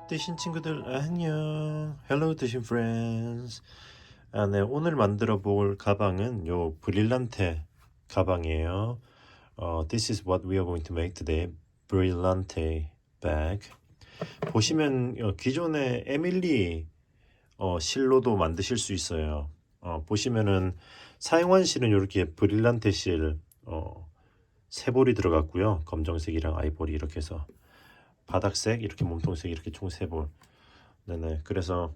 뜨신 친구들 안녕. Hello 뜨신 friends. 네, 오늘 만들어 볼 가방은 요 브릴란테 가방이에요. This is what we are going to make today. 브릴란테 bag. 보시면 기존의 에밀리 실로도 만드실 수 있어요. 보시면은 사용한 실은 이렇게 브릴란테 실 세 볼이 들어갔고요. 검정색이랑 아이보리 이렇게 해서 바닥색 이렇게 몸통색 이렇게 총 세 볼. 네네. 그래서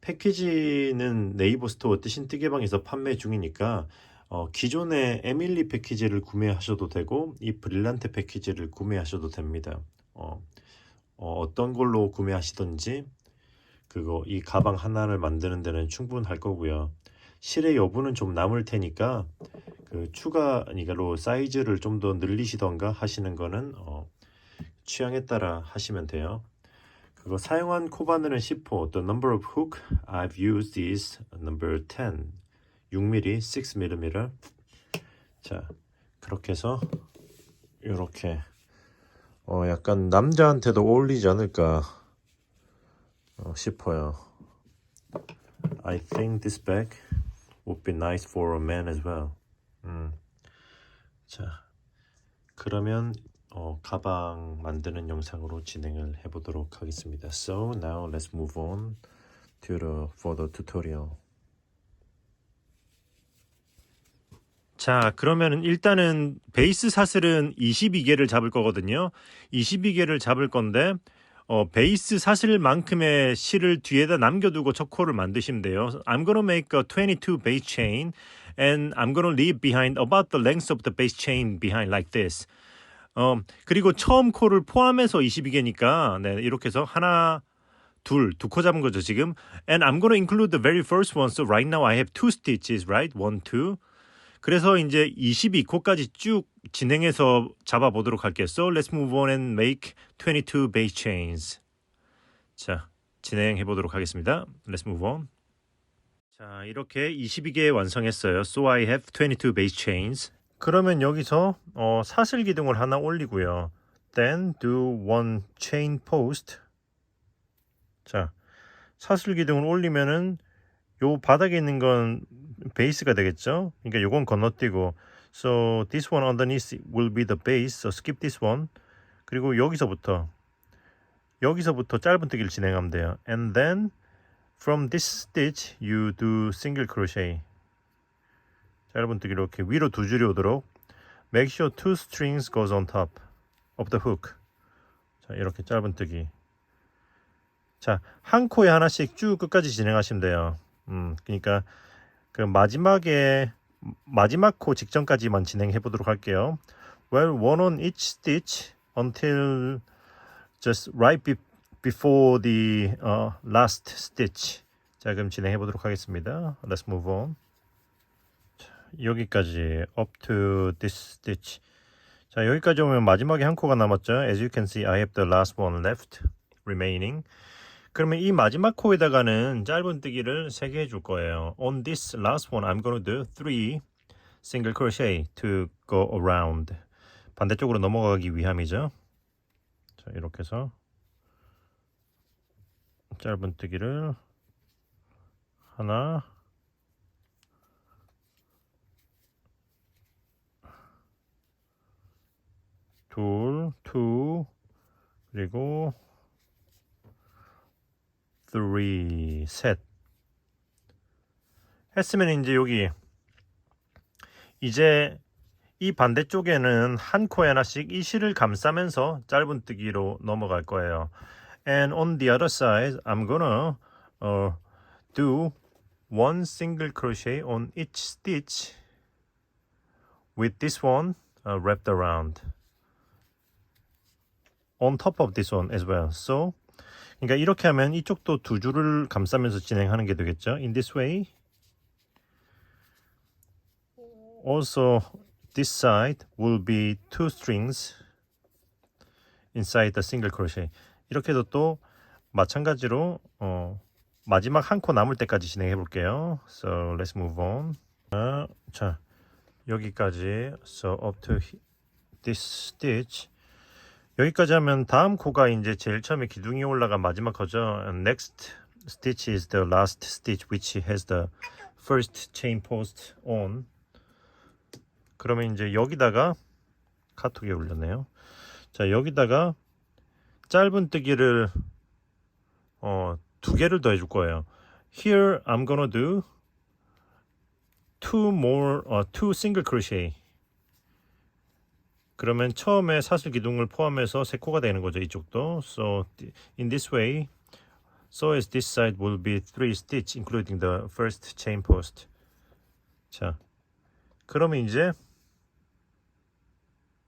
패키지는 네이버 스토어 뜨신 뜨개방에서 판매 중이니까 기존의 에밀리 패키지를 구매하셔도 되고 이 브릴란테 패키지를 구매하셔도 됩니다. 어떤 걸로 구매하시든지 그거 이 가방 하나를 만드는 데는 충분할 거고요. 실의 여부는 좀 남을 테니까 그 추가 이거로 사이즈를 좀 더 늘리시던가 하시는 거는 취향에 따라 하시면 돼요. 그거 사용한 코바늘은 10호. The number of hook I've used is number 10. 6mm, 6mm. 자, 그렇게 해서 이렇게 약간 남자한테도 어울리지 않을까 싶어요. I think this bag would be nice for a man as well. 자, 그러면 가방 만드는 영상으로 진행을 해보도록 하겠습니다. So now let's move on to the further tutorial. 자, 그러면은 일단은 베이스 사슬은 22개를 잡을 거거든요. 22개를 잡을 건데 베이스 사슬만큼의 실을 뒤에다 남겨두고 척코를 만드시면 돼요. I'm gonna make a 22 base chain and I'm gonna leave behind about the length of the base chain behind like this. 그리고 처음 코를 포함해서 22개니까 네, 이렇게 해서 하나 두 코 잡은 거죠 지금. And I'm gonna include the very first one. So right now I have two stitches, right? 1, 2. 그래서 이제 22코까지 쭉 진행해서 잡아보도록 할게요. So let's move on and make 22 base chains. 자, 진행해 보도록 하겠습니다. Let's move on. 자, 이렇게 22개 완성했어요. So I have 22 base chains. 그러면 여기서 사슬 기둥을 하나 올리고요. Then do one chain post. 자, 사슬 기둥을 올리면은 요 바닥에 있는 건 베이스가 되겠죠. 그러니까 요건 건너뛰고 so this one underneath will be the base. So skip this one. 그리고 여기서부터 짧은뜨기를 진행하면 돼요. And then from this stitch you do single crochet. 짧은뜨기 이렇게 위로 두 줄이 오도록 make sure two strings goes on top of the hook. 자, 이렇게 짧은뜨기. 자, 한 코에 하나씩 쭉 끝까지 진행하시면 돼요. 그러니까 그 마지막 코 직전까지만 진행해 보도록 할게요. Well, one on each stitch until just right before the last stitch. 자, 그럼 진행해 보도록 하겠습니다. Let's move on. 자, 여기까지 up to this stitch. 자, 여기까지 오면 마지막에 한 코가 남았죠. As you can see, I have the last one left remaining. 그러면 이 마지막 코에다가는 짧은뜨기를 3개 해줄 거예요. On this last one, I'm going to do 3 single crochet to go around. 반대쪽으로 넘어가기 위함이죠. 자, 이렇게 해서 짧은뜨기를 하나, 둘, two, 그리고 3, 셋 했으면 이제 이제 이 반대쪽에는 한 코에 하나씩 이 실을 감싸면서 짧은뜨기로 넘어갈 거예요. And on the other side, I'm gonna do one single crochet on each stitch with this one wrapped around on top of this one as well. So 그러니까 이렇게 하면 이쪽도 두 줄을 감싸면서 진행하는 게 되겠죠. In this way. Also, this side will be two strings inside the single crochet. 이렇게 해도 또 마찬가지로 마지막 한 코 남을 때까지 진행해 볼게요. So let's move on. 자, 여기까지. So up to this stitch. 여기까지 하면 다음 코가 이제 제일 처음에 기둥이 올라간 마지막 코죠. Next stitch is the last stitch which has the first chain post on. 그러면 이제 여기다가 카톡에 올렸네요. 자, 여기다가 짧은뜨기를 2개를 더 해줄 거예요. Here I'm gonna do two single crochet. 그러면 처음에 사슬 기둥을 포함해서 3코가 되는 거죠. 이쪽도. So in this way, so as this side will be 3 stitch including the first chain post. 자, 그러면 이제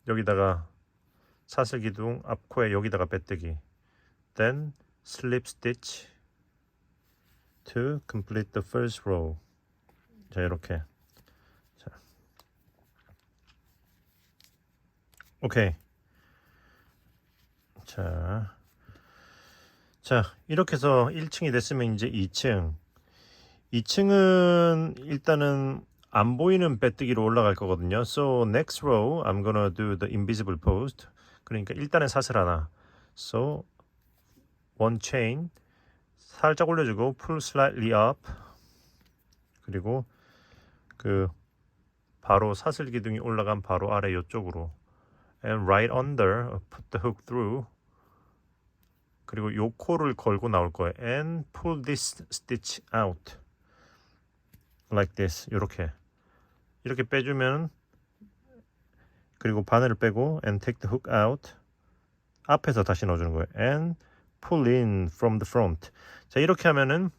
여기다가 사슬 기둥 앞코에 여기다가 빼뜨기. Then slip stitch to complete the first row. 자, 이렇게. 자, 오케이. 자, 이렇게 해서 1층이 됐으면 이제 2층. 2층은 일단은 안 보이는 빼뜨기로 올라갈 거거든요. So next row I'm gonna do the invisible post. 그러니까 일단은 사슬 하나. So one chain 살짝 올려주고 pull slightly up. 그리고 그 바로 사슬 기둥이 올라간 바로 아래 이쪽으로. And right under put the hook through. 그리고 요 코를 걸고 나올 거예요. And pull this stitch out. Like this. 이렇게 빼주면 그리고 바늘을 빼고 and take the hook out. 앞에서 다시 넣어주는 거예요. And pull in from the front. 자, 이렇게 하면은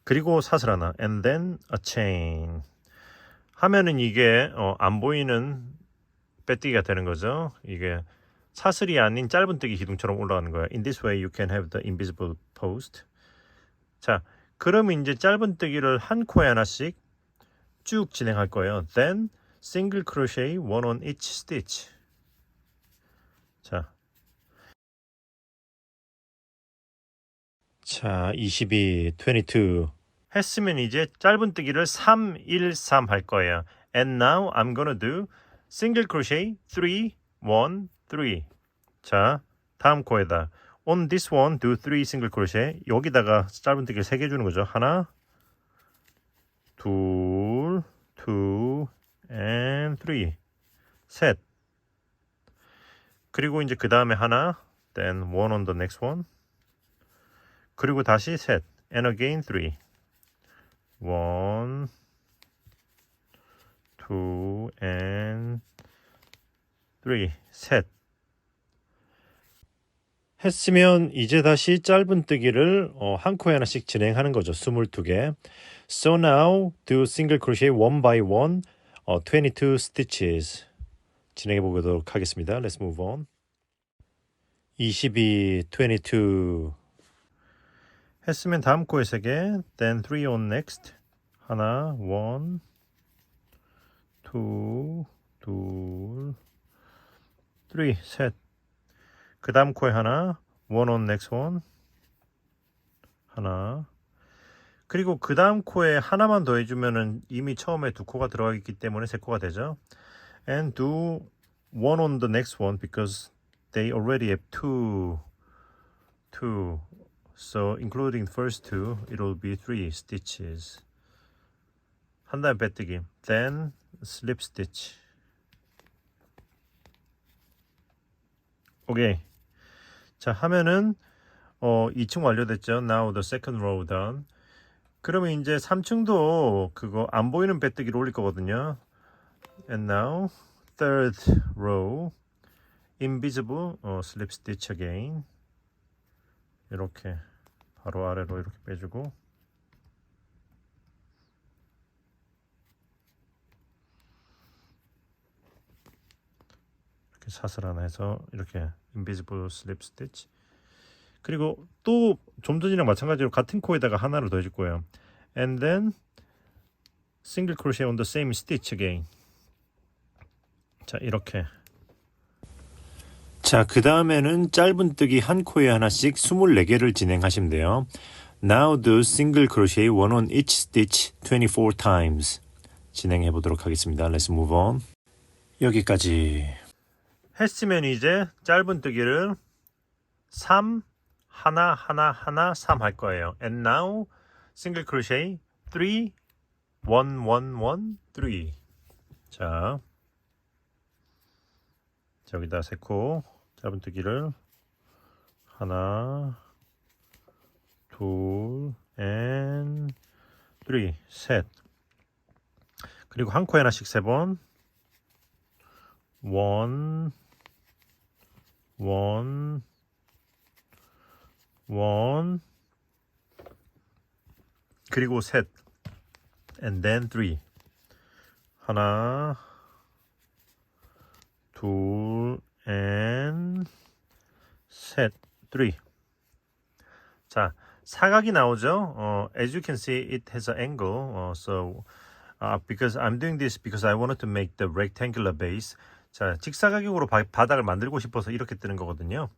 그리고 사슬 하나. And then a chain. 하면은 이게 안 보이는 빼뜨기가 되는 거죠. 이게 사슬이 아닌 짧은뜨기 기둥처럼 올라가는 거예요. In this way you can have the invisible post. 자, 그러면 이제 짧은뜨기를 한 코에 하나씩 쭉 진행할 거예요. Then single crochet one on each stitch. 자, 22, 22 했으면 이제 짧은뜨기를 3, 1, 3 할 거예요. And now I'm gonna do single crochet 3, 1, 3. 자, 다음 코에다 on this one do 3 single crochet. 여기다가 짧은뜨기를 3개 주는 거죠. 하나, 둘, 2 and 3. 셋. 그리고 이제 그 다음에 하나, then one on the next one. 그리고 다시 셋, and again 3. 1, 2 and 3. 셋. 했으면 이제 다시 짧은뜨기를 한 코에 하나씩 진행하는 거죠. 22개. So now do single crochet one by one 22 stitches. 진행해 보도록 하겠습니다. Let's move on. 22, 22 했으면 다음 코에 3개. Then 3 on next. 하나, 1, 2, 둘, 3, 셋. 그 다음 코에 하나, 1 on next one. 하나. 그리고 그 다음 코에 하나만 더 해주면은 이미 처음에 2코가 들어가 있기 때문에 3코가 되죠. And do 1 on the next one because they already have 2. So including the first 2, it will be 3 stitches. 한 다음에 빼뜨기. Then slip stitch. 오케이. 자, 하면은 2층 완료됐죠. Now the second row done. 그러면 이제 3층도 그거 안 보이는 빼뜨기를 올릴 거거든요. And now third row invisible slip stitch again. 이렇게 바로 아래로 이렇게 빼주고 이렇게 사슬 하나 해서 이렇게 invisible slip stitch. 그리고 또 좀 전이랑 마찬가지로 같은 코에다가 하나를 더 해줄 거예요. And then single crochet on the same stitch again. 자, 이렇게. 자, 그 다음에는 짧은뜨기 한 코에 하나씩 24개를 진행하시면 돼요. Now do single crochet one on each stitch 24 times. 진행해 보도록 하겠습니다. Let's move on. 여기까지 했으면 이제 짧은뜨기를 3 하나 하나 하나 3 할 거예요. And now single crochet 3 1 1 1 3. 자, 여기다 세코 짧은뜨기를 하나 둘 and 3 셋. 그리고 한 코에 하나씩 3번 1 1 1 그리고 셋 and then 3 하나 둘 and 셋 3. 자, 사각이 나오죠. As you can see, it has an angle. Because I'm doing this because I wanted to make the rectangular base. 자, 직사각형으로 바닥을 만들고 싶어서 이렇게 뜨는 거거든요.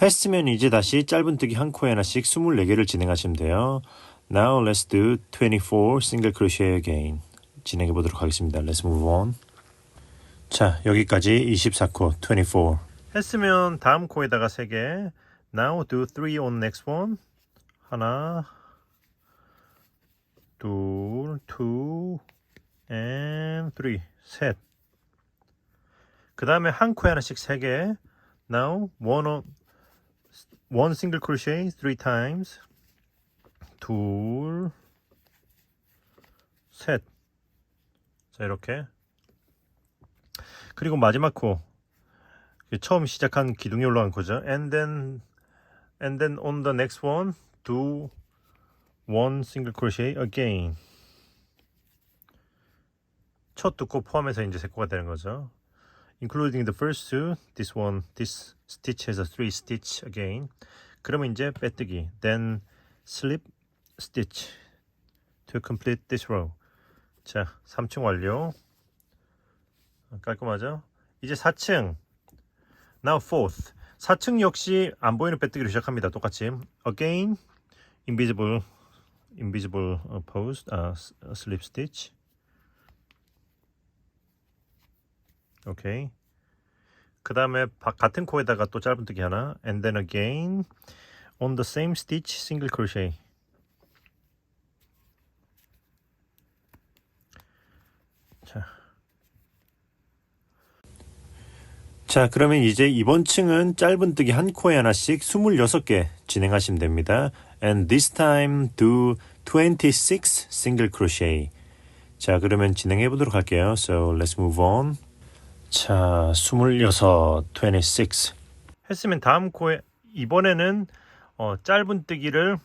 했으면 이제 다시 짧은뜨기 한 코에 하나씩 24개를 진행하시면 돼요. Now let's do 24 single crochet again. 진행해 보도록 하겠습니다. Let's move on. 자, 여기까지 24코 24. 했으면 다음 코에다가 3개. Now do 3 on next one. 하나 둘 2 and 3 셋. 그 다음에 한 코에 하나씩 3개. Now one single crochet 3 times. 둘 셋. 자, 이렇게. 그리고 마지막 코 처음 시작한 기둥이 올라간 코죠. And then on the next one do one single crochet again. 첫 두 코 포함해서 이제 세 코가 되는 거죠. Including the first two, this stitch has a 3 stitch again. 그러면 이제 빼뜨기. Then slip stitch to complete this row. 자, 3층 완료. 깔끔하죠? 이제 4층. Now fourth. 4층 역시 안 보이는 빼뜨기로 시작합니다. 똑같이. Again, invisible post, slip stitch. 오케이. 그 다음에 같은 코에다가 또 짧은뜨기 하나. And then again, on the same stitch, single crochet. 자, 그러면 이제 이번 층은 짧은뜨기 한 코에 하나씩 26개 진행하시면 됩니다. And this time do 26 single crochet. 자, 그러면 진행해 보도록 할게요. So let's move on. 자, 26, 26. 했으면 다음 코에 이번에는 짧은뜨기를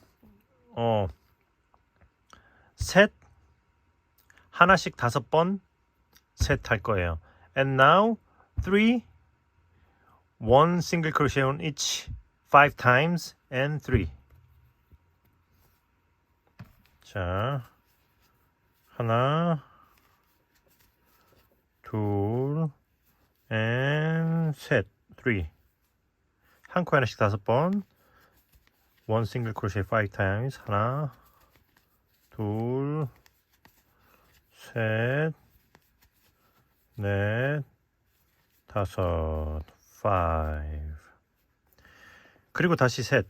셋 하나씩 5번 셋 할 거예요. And now 3 one single crochet on each 5 times and 3. 자, 하나, 둘, and 셋, 3. 한 코에 하나씩 5번. one single crochet 5 times. 하나, 둘, 셋, 넷, 다섯. 5. 그리고 다시 셋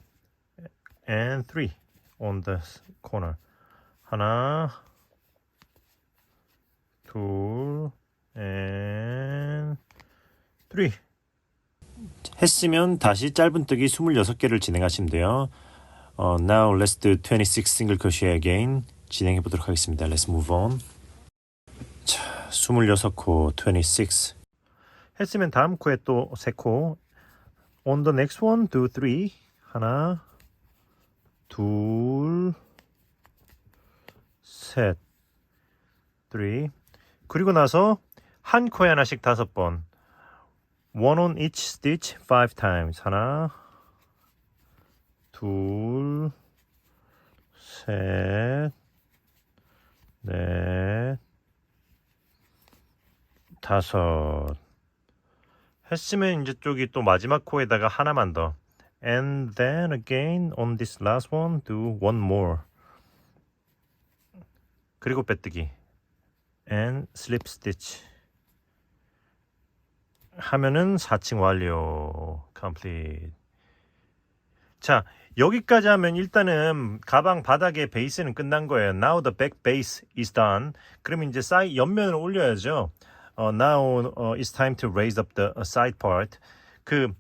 and 3 on the corner. 하나 둘 and 3. 했으면 다시 짧은뜨기 26개를 진행하시면 돼요. Now let's do 26 single crochet again. 진행해 보도록 하겠습니다. Let's move on. 자, 26코 26. 했으면 다음 코에 또 3코. On the next one, do 3. 하나, 둘, 셋, 3. 그리고 나서 한 코에 하나씩 5번. One on each stitch 5 times. 하나, 둘, 셋, 넷, 다섯. 했으면 이제 쪽이 또 마지막 코에다가 하나만 더. And then again on this last one do one more. 그리고 빼뜨기. And slip stitch. 하면은 4층 완료. complete. 자, 여기까지 하면 일단은 가방 바닥의 베이스는 끝난 거예요. Now the back base is done. 그럼 이제 옆면을 올려야죠. Now it's time to raise up the side part. 그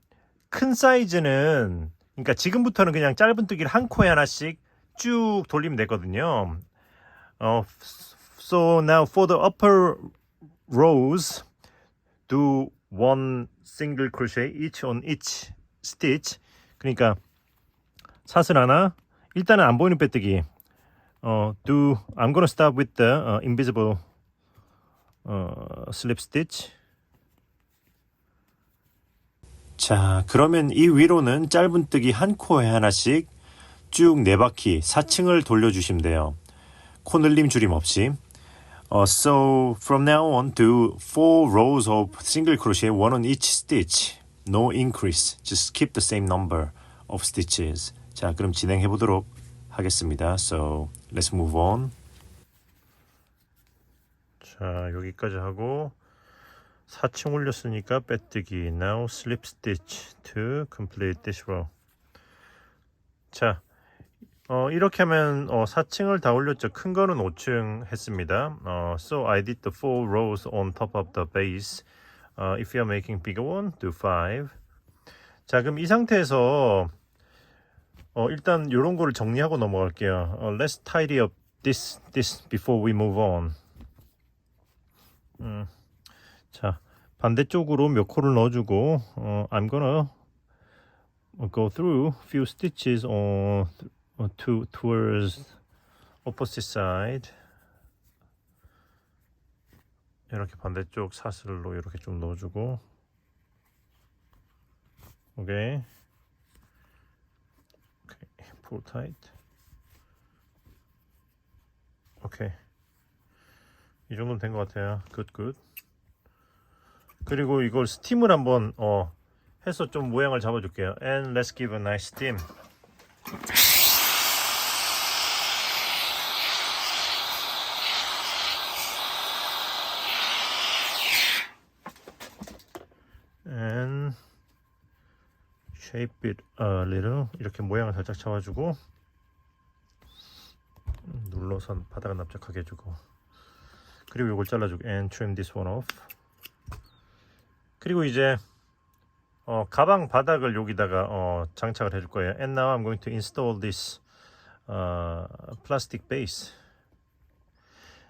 큰 사이즈는 그러니까 지금부터는 그냥 짧은뜨기를 한 코에 하나씩 쭉 돌리면 되거든요. So now for the upper rows, do one single crochet each on each stitch. 그러니까 사슬 하나. 일단은 안 보이는 빼뜨기. I'm gonna start with the invisible slip stitch. 자, 그러면 이 위로는 짧은뜨기 한 코에 하나씩 쭉 4바퀴 4층을 돌려주시면 돼요. 코 늘림 줄임 없이. So from now on do 4 rows of single crochet, one on each stitch. No increase. Just keep the same number of stitches. 자, 그럼 진행해 보도록 하겠습니다. So let's move on. 자, 여기까지 하고 4층 올렸으니까 빼뜨기. Now slip stitch to complete this row. 자, 이렇게 하면 4층을 다 올렸죠. 큰 거는 5층 했습니다. So I did the 4 rows on top of the base. If you are making bigger one, do 5. 자, 그럼 이 상태에서 일단 이런 거를 정리하고 넘어갈게요. Let's tidy up this before we move on. 자, 반대쪽으로 몇 코를 넣어주고 I'm gonna go through few stitches towards opposite side. 이렇게 반대쪽 사슬로 이렇게 좀 넣어주고, 오케이, pull tight. 오케이, 이 정도면 된 것 같아요. good. 그리고 이걸 스팀을 한번 해서 좀 모양을 잡아줄게요. And let's give a nice steam. And shape it a little. 이렇게 모양을 살짝 잡아주고 눌러서 바닥을 납작하게 해주고, 그리고 이걸 잘라주고 and trim this one off. 그리고 이제 가방 바닥을 여기다가 장착을 해줄 거예요. And now I'm going to install this plastic base.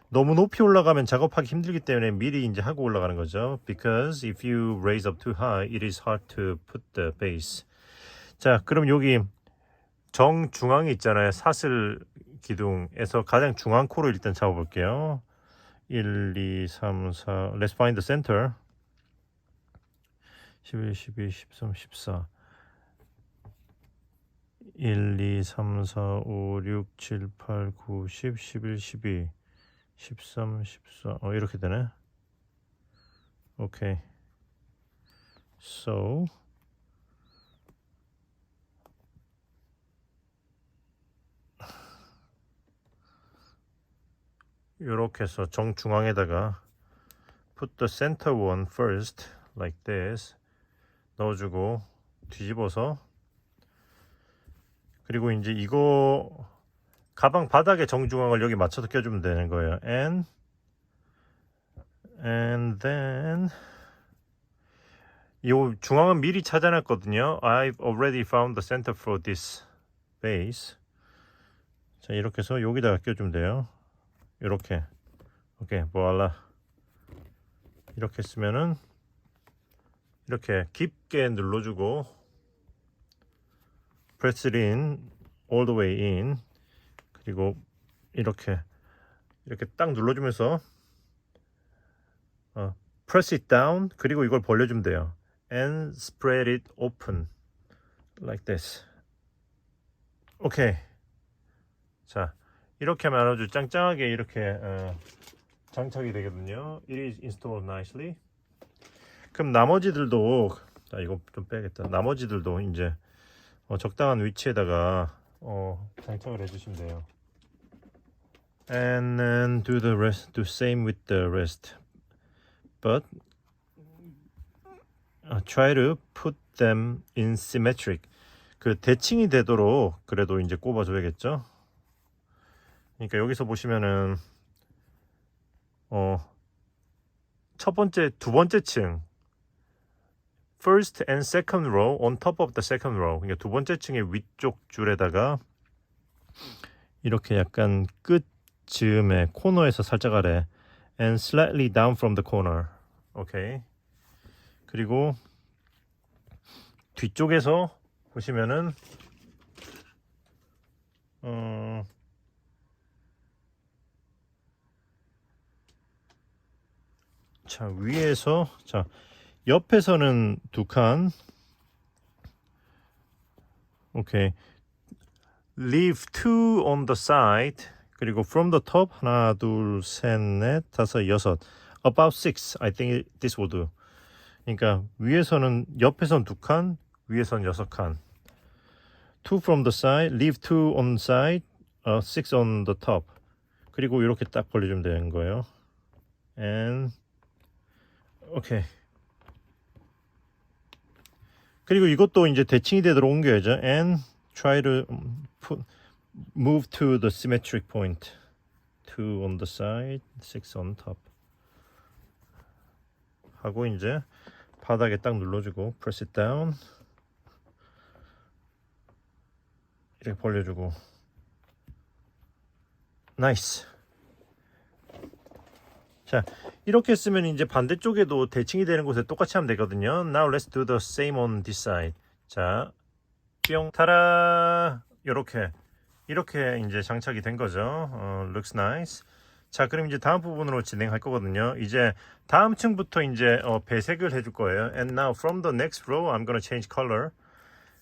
너무 높이 올라가면 작업하기 힘들기 때문에 미리 이제 하고 올라가는 거죠. Because if you raise up too high, it is hard to put the base. 자, 그럼 여기 정중앙에 있잖아요. 사슬 기둥에서 가장 중앙 코로 일단 잡아볼게요. 1, 2, 3, 4. Let's find the center. 11, 12, 13, 14. 1, 2, 3, 4, 5, 6, 7, 8, 9, 10, 11, 12, 13, 14. 이렇게 되네. 오케이. So 이렇게 해서 정중앙에다가 put the center one first like this 넣어주고 뒤집어서, 그리고 이제 이거 가방 바닥의 정중앙을 여기 맞춰서 껴주면 되는 거예요. And then 이 중앙은 미리 찾아놨거든요. I've already found the center for this base. 자, 이렇게 해서 여기다가 껴주면 돼요. 이렇게. 오케이, voila. 이렇게 했으면은 이렇게 깊게 눌러주고 press it in, all the way in. 그리고 이렇게 딱 눌러주면서 press it down. 그리고 이걸 벌려주면 돼요. And spread it open like this. 오케이. 자, 이렇게 하면 아주 짱짱하게 이렇게 장착이 되거든요. It is installed nicely. 그럼 나머지들도, 자, 이거 좀 빼야겠다. 나머지들도 이제 적당한 위치에다가 장착을 해주시면 돼요. And then do the rest, do same with the rest. But try to put them in symmetric. 그 대칭이 되도록 그래도 이제 꼽아줘야겠죠. 그러니까 여기서 보시면은 첫 번째, 두 번째 층 first and second row on top of the second row. 그러니까 두 번째 층의 위쪽 줄에다가 이렇게 약간 끝 즈음에 코너에서 살짝 아래 and slightly down from the corner. 오케이. 그리고 뒤쪽에서 보시면은 자, 위에서 자, 옆에서는 두 칸. 오케이. Leave two on the side. 그리고 from the top 하나, 둘, 셋, 넷, 다섯, 여섯. About six. I think this will do. 그러니까 위에서는 옆에서는 두 칸, 위에서는 여섯 칸. Two from the side, leave two on side, six on the top. 그리고 이렇게 딱 벌려주면 되는 거예요. And 오케이. 그리고 이것도 이제 대칭이 되도록 옮겨야죠. And try to move to the symmetric point. Two on the side, six on top. 하고 이제 바닥에 딱 눌러주고 press it down. 이렇게 벌려주고 나이스. 자, 이렇게 쓰면 이제 반대쪽에도 대칭이 되는 곳에 똑같이 하면 되거든요. Now let's do the same on this side. 자, 뿅, 타라. 이렇게 이제 장착이 된 거죠. Looks nice. 자, 그럼 이제 다음 부분으로 진행할 거거든요. 이제 다음 층부터 이제 배색을 해줄 거예요. And now from the next row, I'm gonna change color.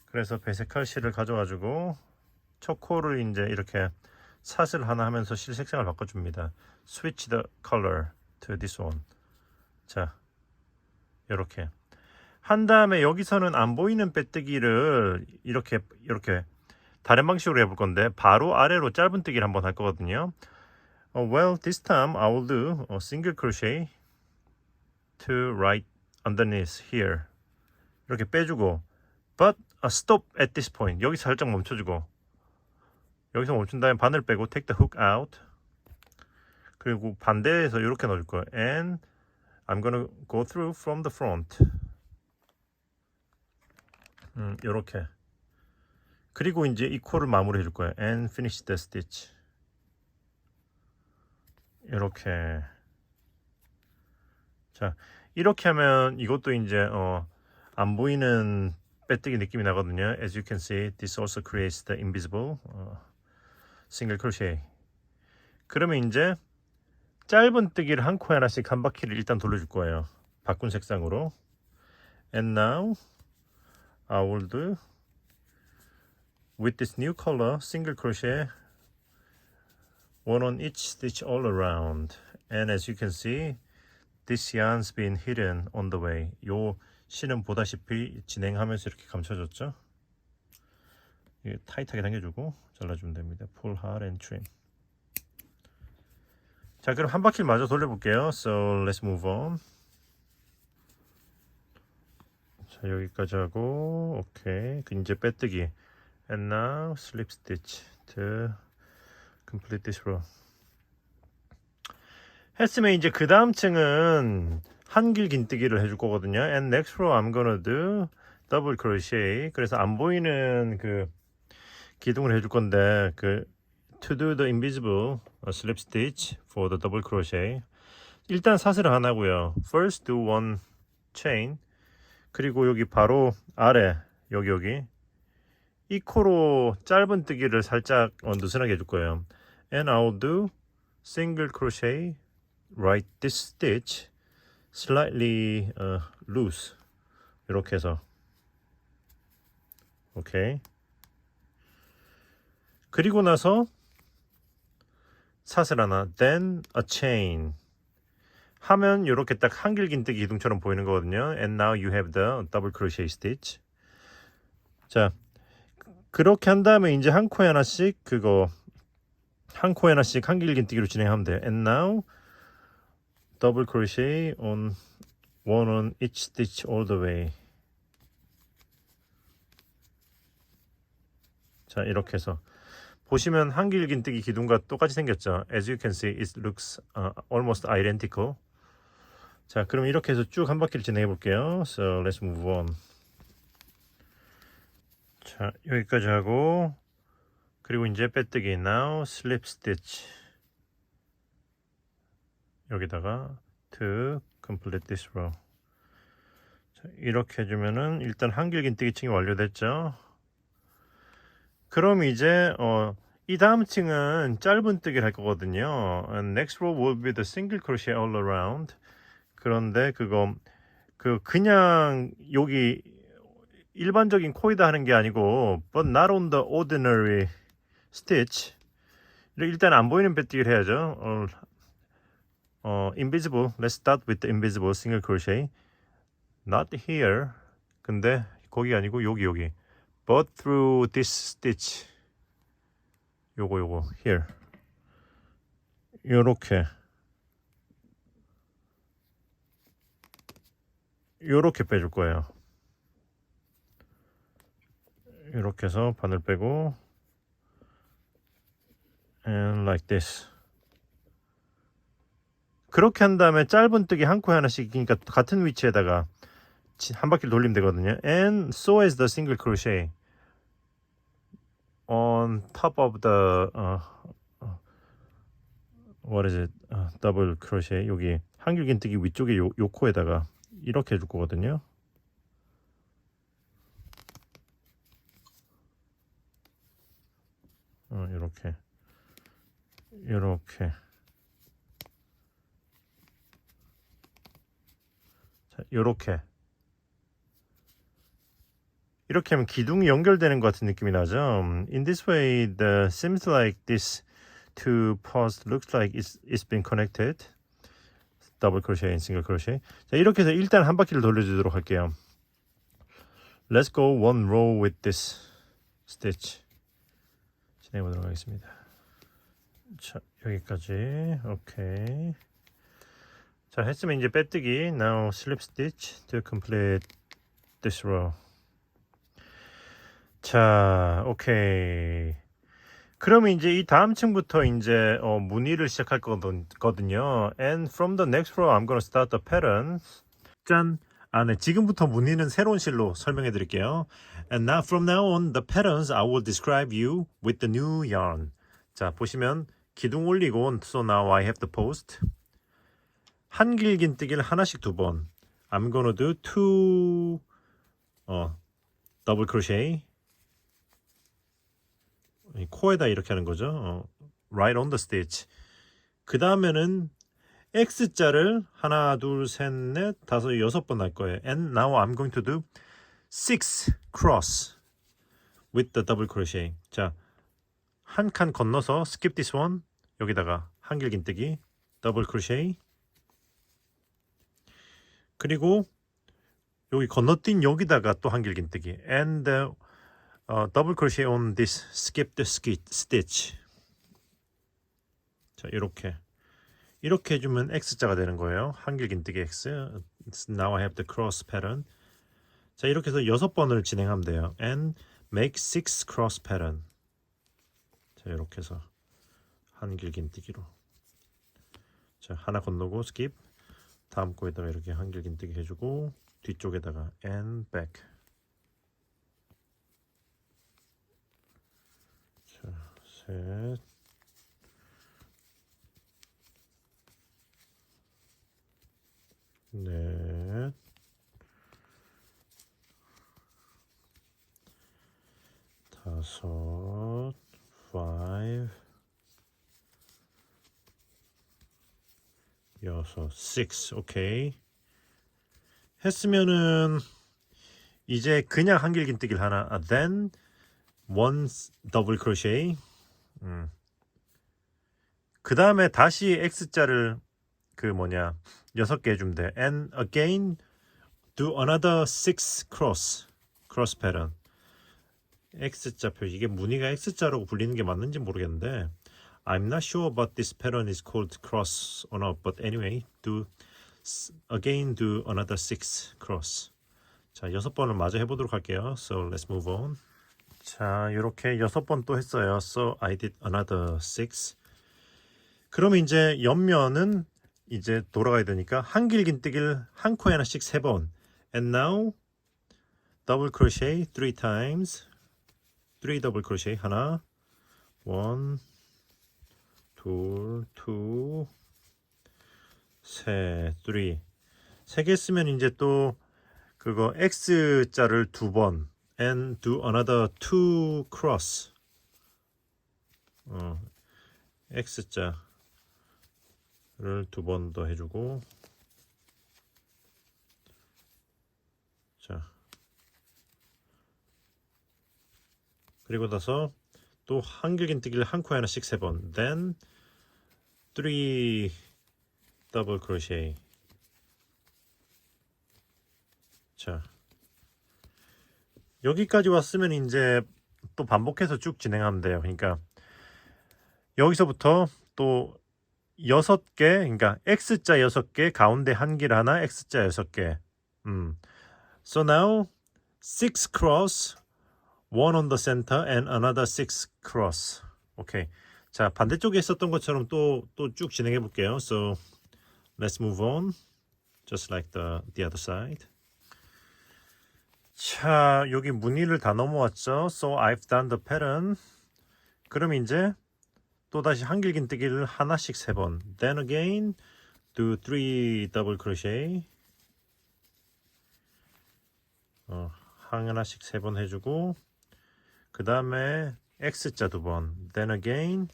그래서 배색할 실을 가져가지고 초코를 이제 이렇게 샷을 하나 하면서 실 색상을 바꿔줍니다. Switch the color to this one. 자, 이렇게 한 다음에 여기서는 안 보이는 배뜨기를 이렇게 다른 방식으로 해볼 건데 바로 아래로 짧은뜨기를 한번 할 거거든요. Well, this time I will do a single crochet to right underneath here. 이렇게 빼주고, but stop at this point. 여기 살짝 멈춰주고, 여기서 멈춘 다음에 바늘 빼고 take the hook out. 그리고 반대에서 이렇게 넣어줄 거예요. And I'm gonna go through from the front. 이렇게. 그리고 이제 이 코를 마무리 해줄 거예요. And finish the stitch. 이렇게. 자, 이렇게 하면 이것도 이제 안 보이는 빼뜨기 느낌이 나거든요. As you can see, this also creates the invisible single crochet. 그러면 이제 짧은 뜨기를 한 코에 하나씩 한 바퀴를 일단 돌려줄 거예요. 바꾼 색상으로. And now I will do with this new color single crochet one on each stitch all around. And as you can see, this yarn's been hidden on the way. 요 실은 보다시피 진행하면서 이렇게 감춰졌죠. 타이트하게 당겨주고 잘라주면 됩니다. Pull hard and trim. 자, 그럼 한 바퀴를 마저 돌려볼게요. So let's move on. 자, 여기까지 하고 오케이. 이제 빼뜨기. And now slip stitch to complete this row. 했으면 이제 그 다음 층은 한길 긴뜨기를 해줄 거거든요. And next row I'm gonna do double crochet. 그래서 안 보이는 그 기둥을 해줄 건데 to do the invisible slip stitch for the double crochet. 일단 사슬을 하나 하고요. First do one chain. 그리고 여기 바로 아래 여기 이 코로 짧은 뜨기를 살짝 느슨하게 해줄 거예요. And I'll do single crochet right this stitch slightly loose. 이렇게 해서 오케이. 그리고 나서 사슬 하나, then a chain 하면 이렇게 딱 한길 긴뜨기 기둥처럼 보이는 거거든요. And now you have the double crochet stitch. 자, 그렇게 한 다음에 이제 한 코에 하나씩 한길 긴뜨기로 진행하면 돼요. And now double crochet on one on each stitch all the way. 자, 이렇게 해서 보시면 한길 긴뜨기 기둥과 똑같이 생겼죠. As you can see, it looks almost identical. 자, 그럼 이렇게 해서 쭉 한 바퀴를 진행해 볼게요. So let's move on. 자, 여기까지 하고 그리고 이제 빼뜨기. Now slip stitch. 여기다가 to complete this row. 자, 이렇게 해주면은 일단 한길 긴뜨기 층이 완료됐죠. 그럼 이제 이 다음 층은 짧은 뜨기를 할 거거든요. And next row will be the single crochet all around. 그런데 그냥 여기 일반적인 코이다 하는 게 아니고 but not on the ordinary stitch. 일단 안 보이는 빼뜨기를 해야죠. Invisible. Let's start with the invisible single crochet. Not here. 근데 거기 아니고 여기. But through this stitch. 요거 here. 요렇게 빼줄 거예요. 요렇게 해서 바늘 빼고 and like this. 그렇게 한 다음에 짧은 뜨기 한 코에 하나씩, 그러니까 같은 위치에다가 한 바퀴를 돌리면 되거든요. And so is the single crochet on top of the what is it? double crochet. 여기 한길 긴뜨기 위쪽에 요 코에다가 이렇게 해줄 거거든요. 이렇게 자, 이렇게 하면 기둥이 연결되는 것 같은 느낌이 나죠. In this way, the seems like this two parts looks like it's been connected. 더블 크로셰 and 싱글 크로셰. 자, 이렇게 해서 일단 한 바퀴를 돌려주도록 할게요. Let's go one row with this stitch. 진행해 보도록 하겠습니다. 자, 여기까지. 오케이. 자, 했으면 이제 빼뜨기. Now slip stitch to complete this row. 자, 오케이. 그러면 이제 이 다음 층부터 이제 무늬를 시작할 거거든요. And from the next row, I'm gonna start the pattern. 짠. 네. 지금부터 무늬는 새로운 실로 설명해 드릴게요. And now from now on, the patterns I will describe you with the new yarn. 자, 보시면 기둥 올리고 so now I have the post. 한길 긴뜨기를 하나씩 2번. I'm gonna do 2 double crochet. 코에다 이렇게 하는 거죠. Right on the stitch. 그 다음에는 X자를 하나, 둘, 셋, 넷, 다섯, 6번 할 거예요. And now I'm going to do 6 cross with the double crochet. 자, 한 칸 건너서 skip this one. 여기다가 한길 긴뜨기, double crochet. 그리고 여기 건너뛴 여기다가 또 한길 긴뜨기. And double crochet on this skip the stitch. 자, 이렇게 해주면 X자가 되는 거예요. 한길 긴뜨기 X. Now I have the cross pattern. 자, 이렇게 해서 6번을 진행하면 돼요. And make 6 cross pattern. 자, 이렇게 해서 한길 긴뜨기로. 자, 하나 건너고 skip. 다음 거에다가 이렇게 한길 긴뜨기 해주고 뒤쪽에다가 and back. 자, 셋. 넷, 다섯, 5, 6, 오케이. 했으면은 이제 그냥 한길 긴뜨기를 하나. Then one double crochet. 그 다음에 다시 X자를 6개 해주면 돼. And again do another 6 cross pattern. X자 표시. 이게 무늬가 X자라고 불리는 게 맞는지 모르겠는데 I'm not sure but this pattern is called cross or not. But anyway, do Again do another 6 cross. 자, 6번을 마저 해보도록 할게요. So let's move on. 자, 이렇게 6번 또 했어요. So I did another 6. 그러면 이제 옆면은 이제 돌아가야 되니까 한길긴뜨기를 한 코에 하나씩 3번. And now double crochet 3 times. 3 double crochet 하나, 1, 2, 2, 셋, 3. 3개 쓰면 이제 또 그거 X자를 2번 and do another 2 cross. X자를 2번 더 해주고, 자, 그리고 나서 또 한길긴뜨기를 한 코에 하나씩 3번. Then 3 double crochet. 자, 여기까지 왔으면 이제 또 반복해서 쭉 진행하면 돼요. 그러니까 여기서부터 또 6개, 그러니까 X자 6개, 가운데 한 길 하나, X자 6개. So now 6 cross, one on the center and another 6 cross. 오케이. 자, 반대쪽에 있었던 것처럼 또 쭉 진행해 볼게요. So let's move on. Just like the other side. 자, 여기 무늬를 다 넘어왔죠. So I've done the pattern. 그럼 이제 또다시 한길긴뜨기를 하나씩 3번. Then again do 3 double crochet. 하나씩 3번 해주고, 그 다음에 X자 2번. Then again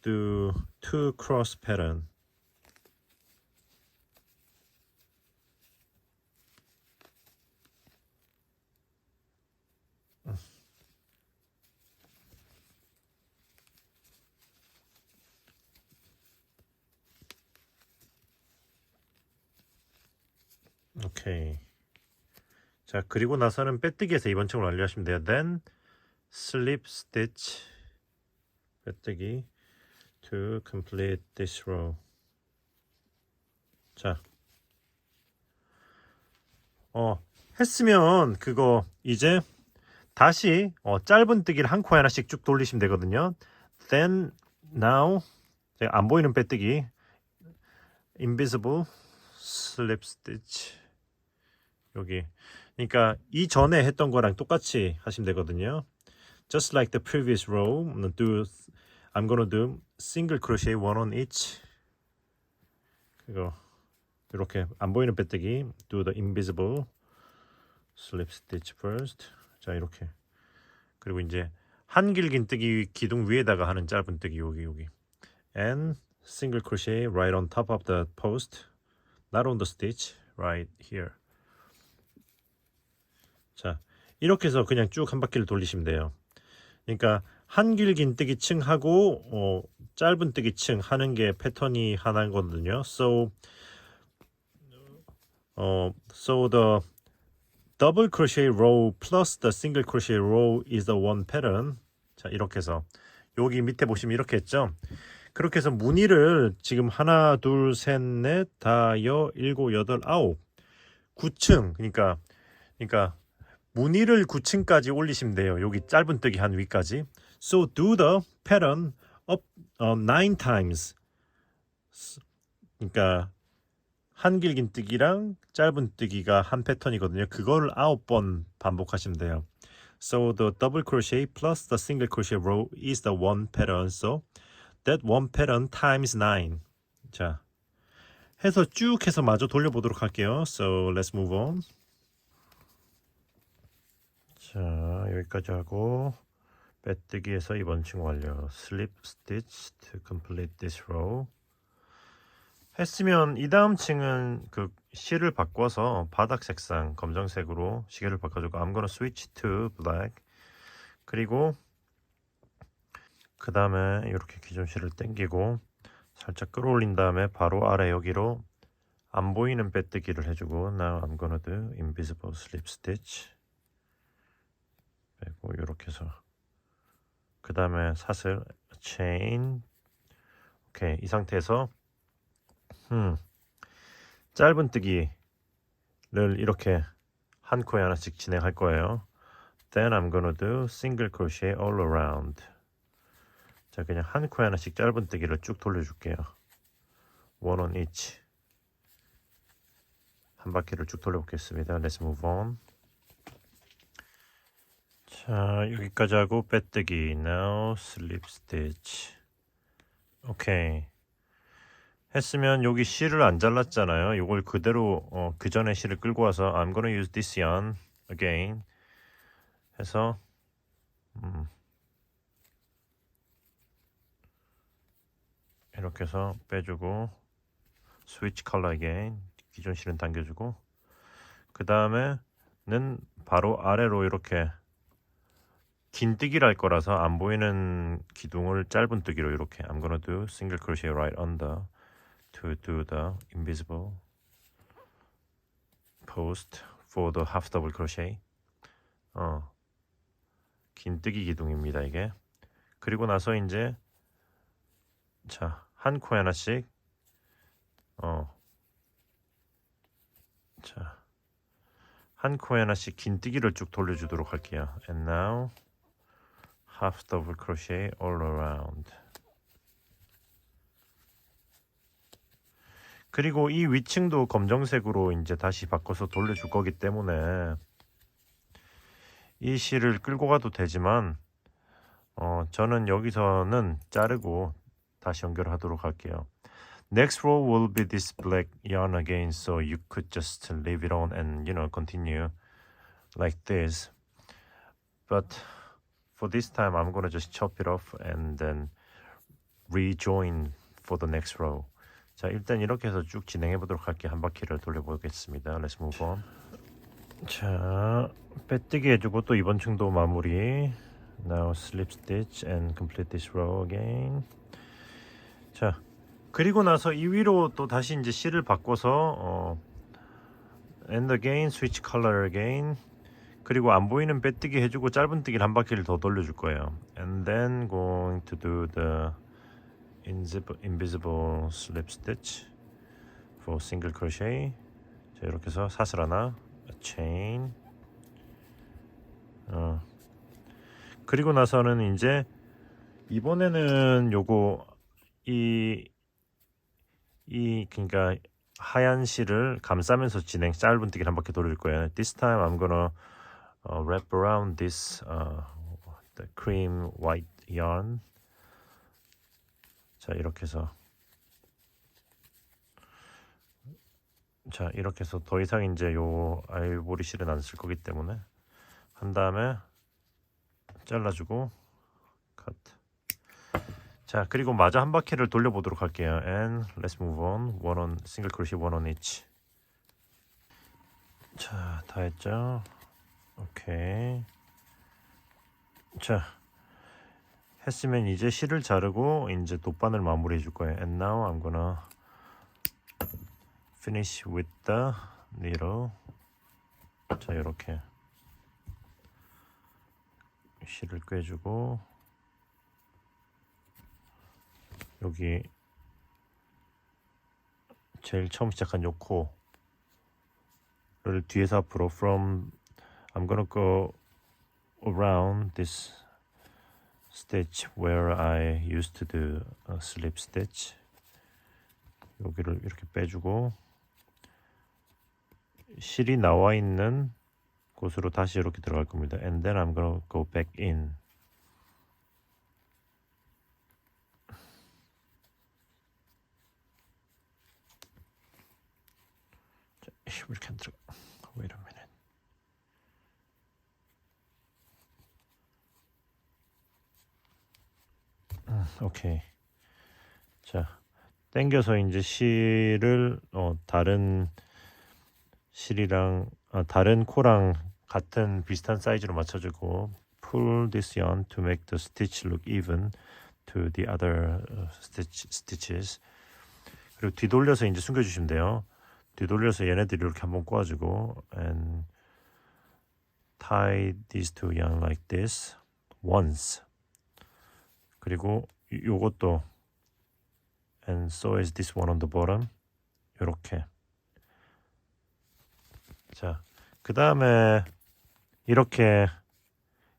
do 2 cross pattern. 오케이. 자, 그리고 나서는 빼뜨기에서 2번 층을 완료하시면 돼요. Then slip stitch 빼뜨기 to complete this row. 자, 했으면 그거 이제 다시 짧은뜨기를 한 코에 하나씩 쭉 돌리시면 되거든요. Then now 제가 안 보이는 빼뜨기 invisible slip stitch 여기. 그러니까 이전에 했던 거랑 똑같이 하시면 되거든요. Just like the previous row, I'm gonna do single crochet one on each. 그거 이렇게 안 보이는 빼뜨기 do the invisible slip stitch first. 자, 이렇게. 그리고 이제 한길긴뜨기 기둥 위에다가 하는 짧은뜨기 여기. And single crochet right on top of the post, not on the stitch, right here. 자, 이렇게 해서 그냥 쭉 한 바퀴를 돌리시면 돼요. 그러니까 한길긴뜨기 층 하고 짧은뜨기 층 하는 게 패턴이 하나거든요. So the double crochet row plus the single crochet row is the one pattern. 자, 이렇게 해서 여기 밑에 보시면 이렇게 했죠. 그렇게 해서 무늬를 지금 하나, 둘, 셋, 넷, 다여, 일곱, 여덟, 아홉, 9층. 그러니까 무늬를 9층까지 올리시면 돼요. 여기 짧은뜨기 한 위까지. So do the pattern up 9 times. 그러니까 한길긴뜨기랑 짧은뜨기가 한 패턴이거든요. 그거를 9번 반복하시면 돼요. So the double crochet plus the single crochet row is the one pattern. So that one pattern times 9. 자, 해서 쭉 해서 마저 돌려보도록 할게요. So let's move on. 자, 여기까지 하고 빼뜨기에서 이번 층 완료. Slip stitch to complete this row. 했으면 이 다음 층은 그 실을 바꿔서 바닥 색상 검정색으로 시계를 바꿔주고 I'm gonna switch to black. 그리고 그 다음에 이렇게 기존 실을 당기고 살짝 끌어올린 다음에 바로 아래 여기로 안 보이는 빼뜨기를 해주고 Now I'm gonna do invisible slip stitch. 빼고 이렇게 해서 그 다음에 사슬 chain. 오케이, 이 상태에서 짧은뜨기를 이렇게 한 코에 하나씩 진행할 거예요. Then I'm gonna do single crochet all around. 자, 그냥 한 코에 하나씩 짧은뜨기를 쭉 돌려줄게요. One on each. 한 바퀴를 쭉 돌려보겠습니다. Let's move on. 자, 여기까지 하고 빼뜨기. Now slip stitch. 오케이. 했으면 여기 실을 안 잘랐잖아요. 이걸 그대로 그 전에 실을 끌고 와서 I'm gonna use this yarn again 해서 이렇게 해서 빼주고 switch color again 기존 실은 당겨주고 그 다음에는 바로 아래로 이렇게 긴 뜨기를 할 거라서 안 보이는 기둥을 짧은 뜨기로 이렇게 I'm gonna do single crochet right under to do the invisible post for the half double crochet. 긴뜨기 기둥입니다 이게. 그리고 나서 이제 자, 한 코에 하나씩 자, 한 코에 하나씩 긴뜨기를 쭉 돌려주도록 할게요. And now half double crochet all around. 그리고 이 위층도 검정색으로 이제 다시 바꿔서 돌려줄 거기 때문에 이 실을 끌고 가도 되지만 저는 여기서는 자르고 다시 연결하도록 할게요. Next row will be this black yarn again, so you could just leave it on and continue like this. But for this time, I'm gonna just chop it off and then rejoin for the next row. 자, 일단 이렇게 해서 쭉 진행해 보도록 할게요. 한 바퀴를 돌려보겠습니다. Let's move on. 자, 빼뜨기 해주고 또 이번 층도 마무리. Now slip stitch and complete this row again. 자, 그리고 나서 이 위로 또 다시 이제 실을 바꿔서 and again switch color again. 그리고 안 보이는 빼뜨기 해주고 짧은뜨기를 한 바퀴를 더 돌려줄 거예요. And then going to do the invisible slip stitch for single crochet. 자, 이렇게 해서 사슬 하나, a chain. 그리고 나서는 이제 이번에는 요거 그러니까 하얀 실을 감싸면서 짧은뜨기를 한 바퀴 돌릴 거예요. This time I'm gonna wrap around this the cream white yarn. 자, 이렇게 해서 더 이상 이제 요 아이보리 실은 안 쓸 거기 때문에 한 다음에 잘라주고 컷. 자, 그리고 마저 한 바퀴를 돌려보도록 할게요. And let's move on. One on single crochet, one on each. 자, 다 했죠? 오케이. 자, 했으면 이제 실을 자르고 이제 돗바늘 마무리해 줄 거예요. And now I'm gonna finish with the needle. 자, 이렇게 실을 꿰주고 여기 제일 처음 시작한 요 코를 뒤에서 앞으로 I'm gonna go around this stitch where I used to do a slip stitch. 여기를 이렇게 빼주고 실이 나와 있는 곳으로 다시 이렇게 들어갈 겁니다. And then I'm gonna go back in. 왜 이렇게 안 들어가? Wait a minute. 오케이. 자, 당겨서 이제 실을 다른 실이랑 다른 코랑 같은 비슷한 사이즈로 맞춰주고 pull this yarn to make the stitch look even to the other stitches. 그리고 뒤돌려서 이제 숨겨주시면 돼요. 뒤돌려서 얘네들이 이렇게 한번 꼬아주고 and tie these two yarn like this once. 그리고 요것도 and so is this one on the bottom. 요렇게 자, 그 다음에 이렇게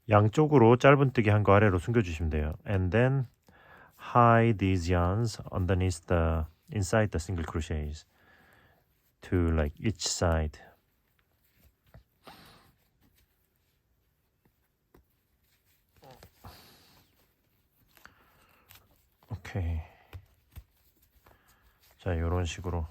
양쪽으로 짧은뜨기 한 거 아래로 숨겨주시면 돼요. And then hide these yarns underneath the inside the single crochets to like each side. 오케이. 자, 이런 식으로.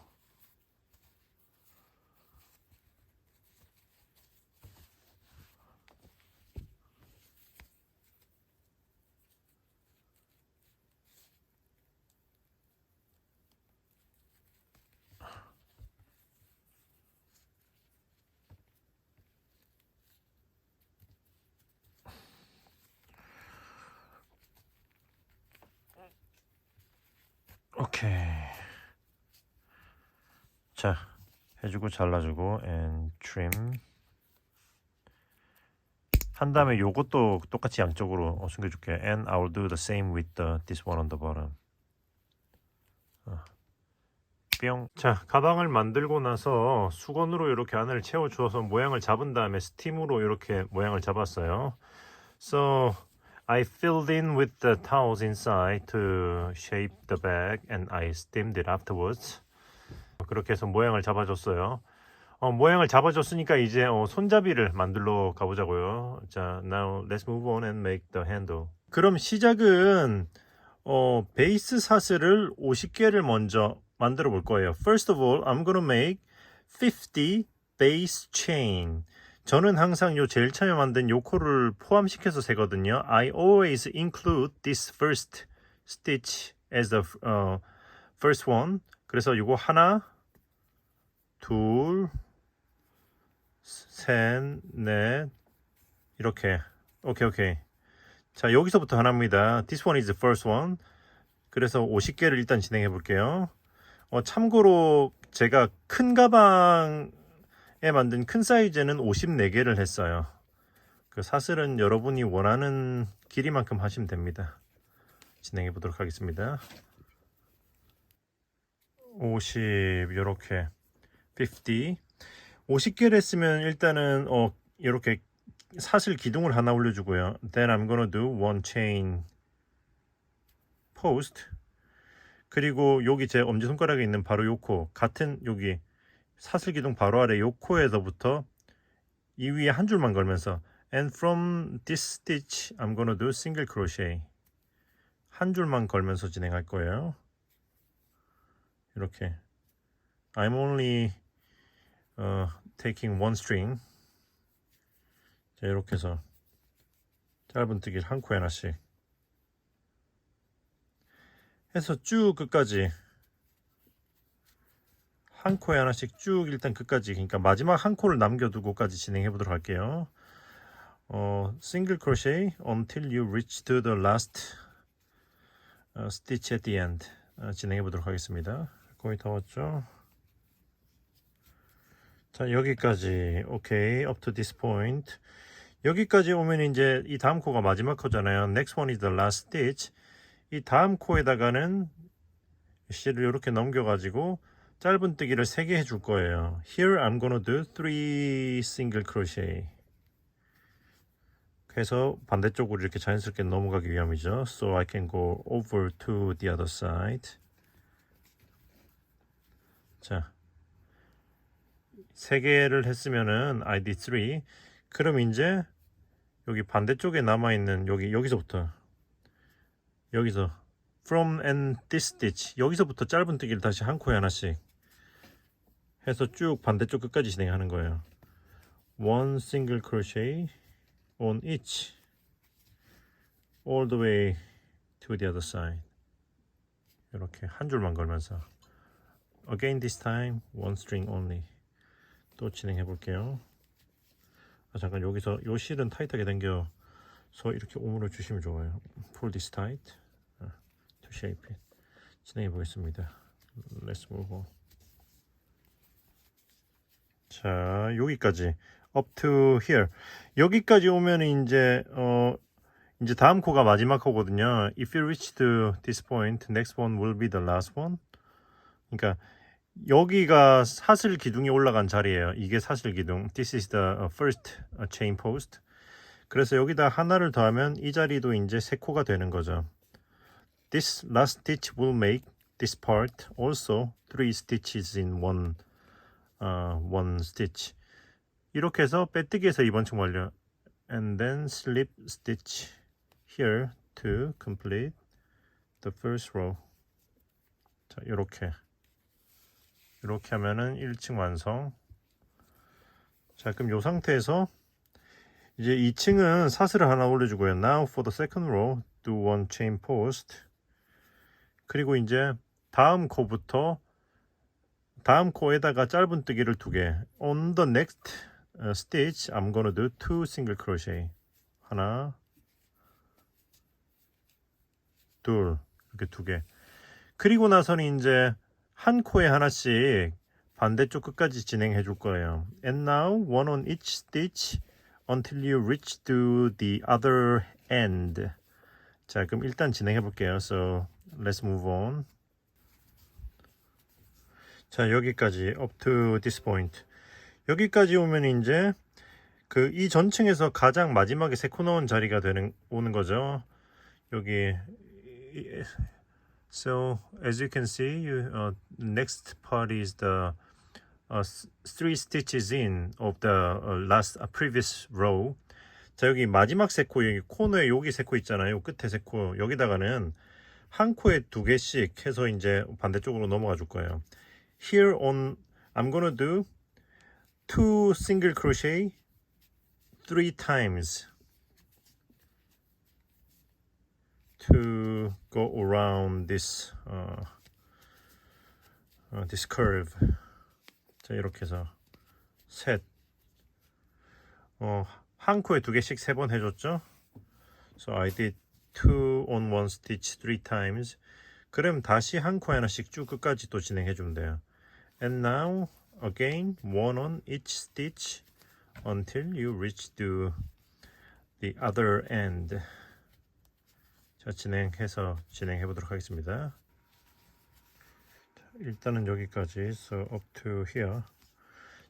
오케이. 자, 해주고 잘라주고 and trim. 한 다음에 요것도 똑같이 양쪽으로 숨겨줄게. And I will do the same with this one on the bottom. 뿅. 자, 가방을 만들고 나서 수건으로 이렇게 안을 채워주어서 모양을 잡은 다음에 스팀으로 이렇게 모양을 잡았어요. So I filled in with the towels inside to shape the bag and I steamed it afterwards. 그렇게 해서 모양을 잡아줬어요. 모양을 잡아줬으니까 이제 손잡이를 만들러 가보자고요. 자, now let's move on and make the handle. 그럼 시작은 베이스 사슬을 50개를 먼저 만들어 볼 거예요. First of all, I'm gonna make 50 base chain. 저는 항상 요 제일 처음에 만든 요 코를 포함시켜서 세거든요. I always include this first stitch as the first one. 그래서 요거 하나, 둘, 셋, 넷, 이렇게. 오케이. 자, 여기서부터 하나입니다. This one is the first one. 그래서 50개를 일단 진행해 볼게요. 참고로 제가 큰 가방에 만든 큰 사이즈는 54개를 했어요. 그 사슬은 여러분이 원하는 길이만큼 하시면 됩니다. 진행해 보도록 하겠습니다. 50 이렇게 50 50개를 했으면 일단은 이렇게 사슬 기둥을 하나 올려주고요. Then I'm gonna do one chain post. 그리고 여기 제 엄지손가락에 있는 바로 요 코, 같은 여기 사슬 기둥 바로 아래 요 코에서부터 이 위에 한 줄만 걸면서 and from this stitch I'm gonna do single crochet. 한 줄만 걸면서 진행할 거예요. 이렇게 I'm only taking one string. 자, 이렇게 해서 짧은뜨기를 한 코에 하나씩 해서 쭉 끝까지 한 코에 하나씩 쭉 일단 끝까지, 그러니까 마지막 한 코를 남겨두고까지 진행해 보도록 할게요. Single crochet until you reach to the last stitch at the end. 진행해 보도록 하겠습니다. 거의 다 왔죠? 자, 여기까지. 오케이. up to this point. 여기까지 오면 이제 이 다음 코가 마지막 코잖아요. Next one is the last stitch. 이 다음 코에다가는 실을 이렇게 넘겨가지고 짧은뜨기를 3개 해줄 거예요. Here I'm gonna do 3 single crochet. 그래서 반대쪽으로 이렇게 자연스럽게 넘어가기 위함이죠. So I can go over to the other side. 자, 3개를 했으면은 I did 3. 그럼 이제 여기 반대쪽에 남아있는 여기서부터 여기서 from and this stitch, 여기서부터 짧은뜨기를 다시 한 코에 하나씩 해서 쭉 반대쪽 끝까지 진행하는 거예요. One single crochet on each all the way to the other side. 이렇게 한 줄만 걸면서 again this time one string only. 또 진행해 볼게요. 잠깐 여기서 요 실은 타이트하게 당겨서 이렇게 오므려 주시면 좋아요. Pull this tight to shape it. 진행해 보겠습니다. Let's move on. 자, 여기까지 up to here. 여기까지 오면 이제 다음 코가 마지막 코거든요. If you reach to this point, next one will be the last one. 그러니까 여기가 사슬 기둥이 올라간 자리예요. 이게 사슬 기둥. This is the first chain post. 그래서 여기다 하나를 더하면 이 자리도 이제 세 코가 되는 거죠. This last stitch will make this part also 3 stitches in one stitch. 이렇게 해서 빼뜨기해서 이번 층 완료. And then slip stitch here to complete the first row. 자, 이렇게 하면은 1층 완성. 자, 그럼 이 상태에서 이제 2층은 사슬을 하나 올려주고요. Now for the second row, do one chain post. 그리고 이제 다음 코부터 다음 코에다가 짧은뜨기를 2개. On the next stitch, I'm gonna do 2 single crochet. 하나, 둘, 이렇게 2개. 그리고 나서는 이제 한 코에 하나씩 반대쪽 끝까지 진행해 줄 거예요. And now one on each stitch until you reach to the other end. 자, 그럼 일단 진행해 볼게요. So let's move on. 자, 여기까지 up to this point. 여기까지 오면 이제 그 이 전층에서 가장 마지막에 세 코 넣은 자리가 오는 거죠. 여기 So as you can see, next part is the 3 stitches in of the previous row. 자, 여기 마지막 세 코, 여기 코너에 여기 세 코 있잖아요. 끝에 세 코. 여기다가는 한 코에 2개씩 해서 이제 반대쪽으로 넘어가 줄 거예요. Here on, I'm gonna do 2 single crochet 3 times to go around this this curve. 자, 이렇게 해서 셋. 한 코에 2개씩 3번 해줬죠. So I did 2 on one stitch 3 times. 그럼 다시 한 코에 하나씩 쭉 끝까지 또 진행해 주면 돼요. And now again 1 on each stitch until you reach to the other end. 자, 진행해 보도록 하겠습니다. 자, 일단은 여기까지. So up to here.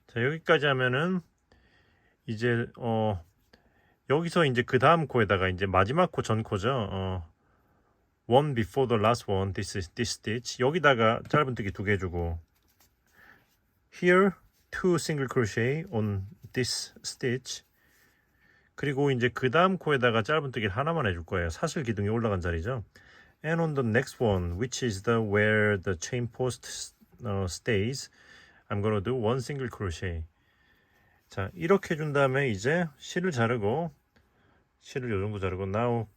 자, 여기까지 하면은 이제 여기서 이제 그 다음 코에다가 이제 마지막 코 전 코죠. one before the last one. This stitch. 여기다가 짧은뜨기 2개 해주고 here 2 single crochet on this stitch. 그리고 이제 그 다음 코에다가 짧은뜨기를 하나만 해줄 거예요. 사슬 기둥이 올라간 자리죠. And on the next one, which is the where the chain post stays, I'm gonna do 1 single crochet. 자, 이렇게 해준 다음에 이제 실을 요 정도 자르고 now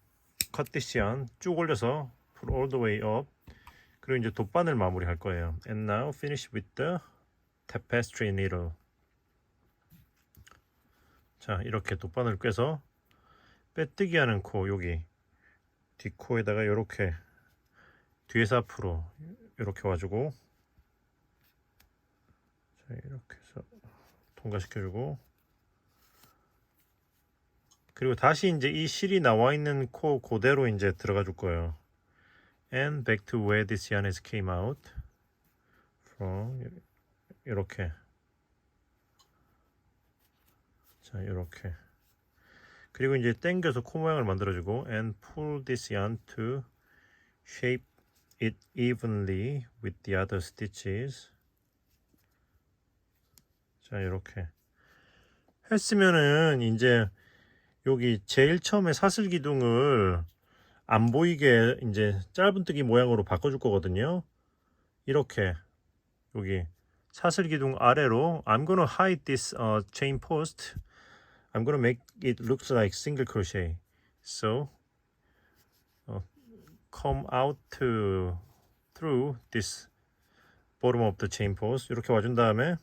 cut this yarn 쭉 올려서 pull all the way up. 그리고 이제 돗바늘 마무리할 거예요. And now finish with the tapestry needle. 자, 이렇게 돗바늘 꿰서 빼뜨기 하는 코, 여기 뒷코에다가 이렇게 뒤에서 앞으로 이렇게 와주고, 자, 이렇게 해서 통과시켜주고, 그리고 다시 이제 이 실이 나와 있는 코 그대로 이제 들어가 줄 거예요. And back to where this yarn has came out from. 이렇게. 자, 이렇게. 그리고 이제 당겨서 코 모양을 만들어주고 and pull this yarn to shape it evenly with the other stitches. 자, 이렇게 했으면은 이제 여기 제일 처음에 사슬 기둥을 안 보이게 이제 짧은뜨기 모양으로 바꿔줄 거거든요. 이렇게 여기 사슬 기둥 아래로 I'm gonna hide this chain post. I'm gonna make it look like single crochet. So come out through this bottom of the chain post. 이렇게 와준 다음에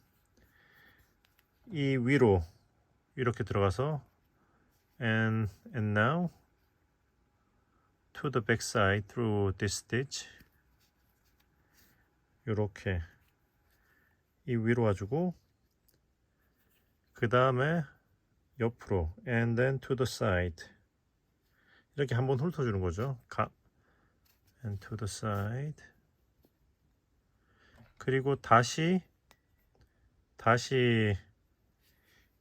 이 위로 이렇게 들어가서 and now to the back side through this stitch. 이렇게 이 위로 와주고 그 다음에 옆으로 and then to the side 이렇게 한번 훑어주는 거죠. and to the side. 그리고 다시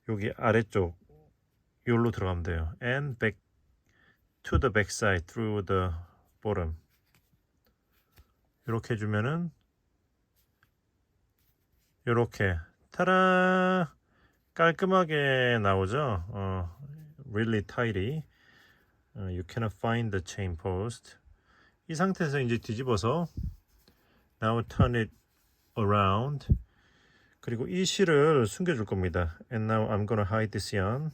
여기 아래쪽 여기로 들어가면 돼요. And back to the back side through the bottom. 이렇게 해주면은 이렇게 타라 깔끔하게 나오죠. Really tidy. You cannot find the chain post. 이 상태에서 이제 뒤집어서 now turn it around. 그리고 이 실을 숨겨줄 겁니다. And now I'm gonna hide this yarn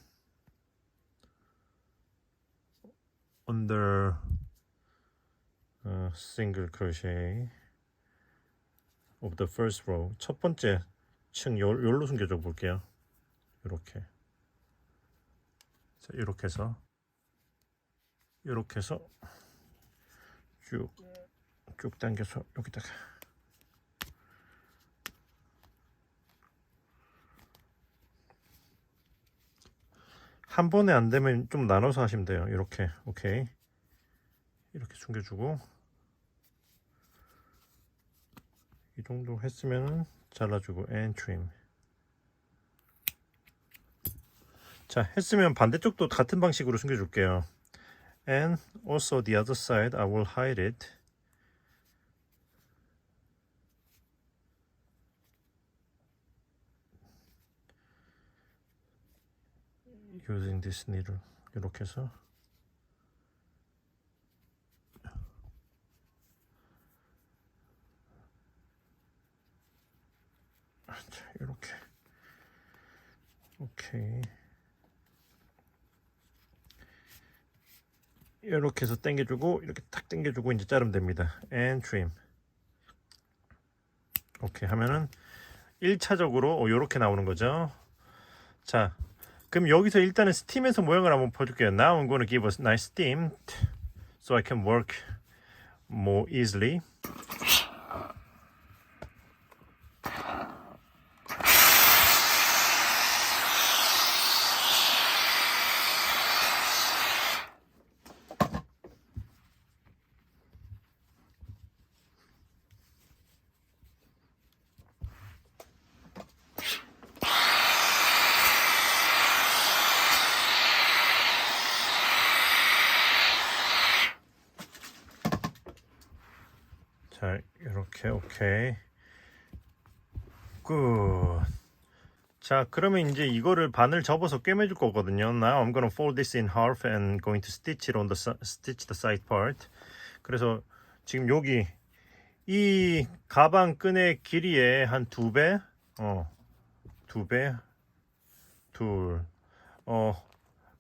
under single crochet of the first row. 첫 번째 층 요로 숨겨줘 볼게요. 이렇게. 자, 이렇게 해서 쭉 당겨서 여기다가 한 번에 안 되면 좀 나눠서 하시면 돼요. 이렇게. 오케이. 이렇게 숨겨주고 이 정도 했으면 잘라주고 and trim. 자, 했으면 반대쪽도 같은 방식으로 숨겨줄게요. And also the other side I will hide it. using this needle. 이렇게 해서 자, 이렇게 오케이. 이렇게 해서 당겨주고 이렇게 탁 당겨주고 이제 자르면 됩니다. And trim. 오케이 하면은 1차적으로 이렇게 나오는 거죠. 자, 그럼 여기서 일단은 스팀에서 모양을 한번 보여줄게요. Now I'm going to give a nice steam so I can work more easily. 자, 이렇게 오케이. 굿. 자, 그러면 이제 이거를 반을 접어서 꿰매줄 거거든요. Now I'm gonna fold this in half and going to stitch it on the stitch the side part. 그래서 지금 여기 이 가방 끈의 길이의 한 2배, 2배,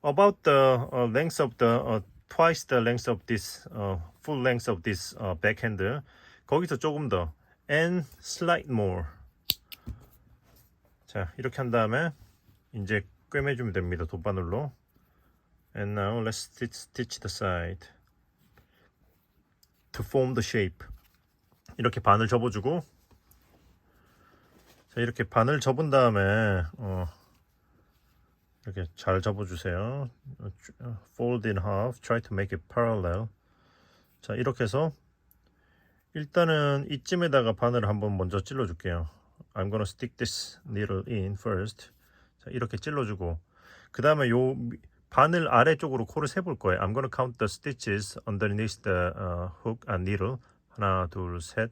about the length of the twice the length of this full length of this backhand. 거기서 조금 더 and slight more. 자, 이렇게 한 다음에 이제 꿰매주면 됩니다. 돗바늘로. And now let's stitch the side to form the shape. 이렇게 반을 접어주고, 자, 이렇게 반을 접은 다음에 이렇게 잘 접어주세요. Fold in half. Try to make it parallel. 자, 이렇게 해서 일단은 이쯤에다가 바늘을 한번 먼저 찔러줄게요. I'm gonna stick this needle in first. 자, 이렇게 찔러주고 그 다음에 요 바늘 아래쪽으로 코를 세볼 거예요. I'm gonna count the stitches underneath the hook and needle. 하나, 둘, 셋,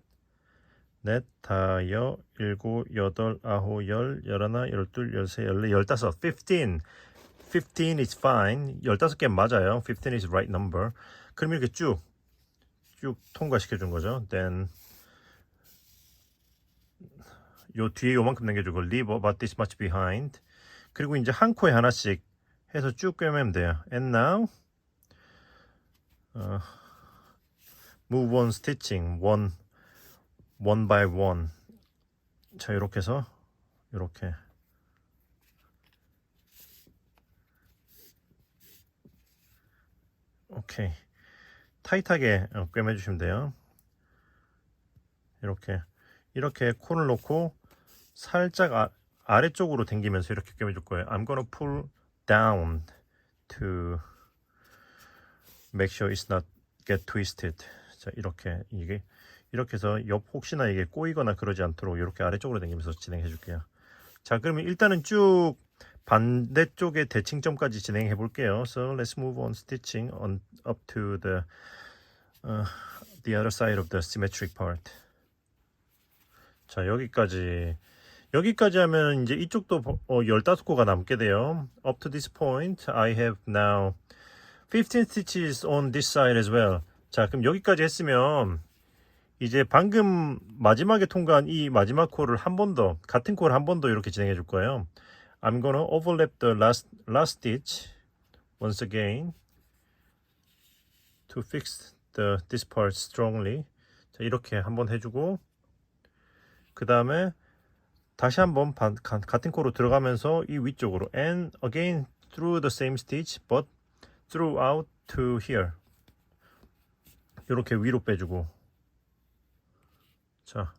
넷, 다, 여, 일곱, 여덟, 아홉, 열, 열하나, 열둘, 열세, 열네, 열다섯. 15 is fine. 15개 맞아요. 15 is right number. 그럼 이렇게 쭉 통과시켜 준 거죠. Then 요 뒤에 요만큼 남겨주고 leave about this much behind. 그리고 이제 한 코에 하나씩 해서 쭉 꿰매면 돼요. And now move on stitching one by one. 자, 이렇게 해서 이렇게 오케이. 타이트하게 꿰매 주시면 돼요. 이렇게 코를 놓고 살짝 아래쪽으로 당기면서 이렇게 꿰매 줄 거예요. I'm gonna pull down to make sure it's not get twisted. 자, 이렇게 이렇게 해서 옆 혹시나 이게 꼬이거나 그러지 않도록 이렇게 아래쪽으로 당기면서 진행해 줄게요. 자, 그러면 일단은 쭉 반대쪽의 대칭점까지 진행해 볼게요. So let's move on stitching on up to the other side of the symmetric part. 자, 여기까지 하면 이제 이쪽도 15코가 남게 돼요. Up to this point, I have now 15 stitches on this side as well. 자, 그럼 여기까지 했으면 이제 방금 마지막에 통과한 이 마지막 코를 한 번 더, 같은 코를 한 번 더 이렇게 진행해 줄 거예요. I'm gonna overlap the last stitch once again to fix this part strongly. 자, 이렇게 한번 해주고 그 다음에 다시 한번 같은 코로 들어가면서 이 위쪽으로 and again through the same stitch but throughout to here. 이렇게 위로 빼주고 자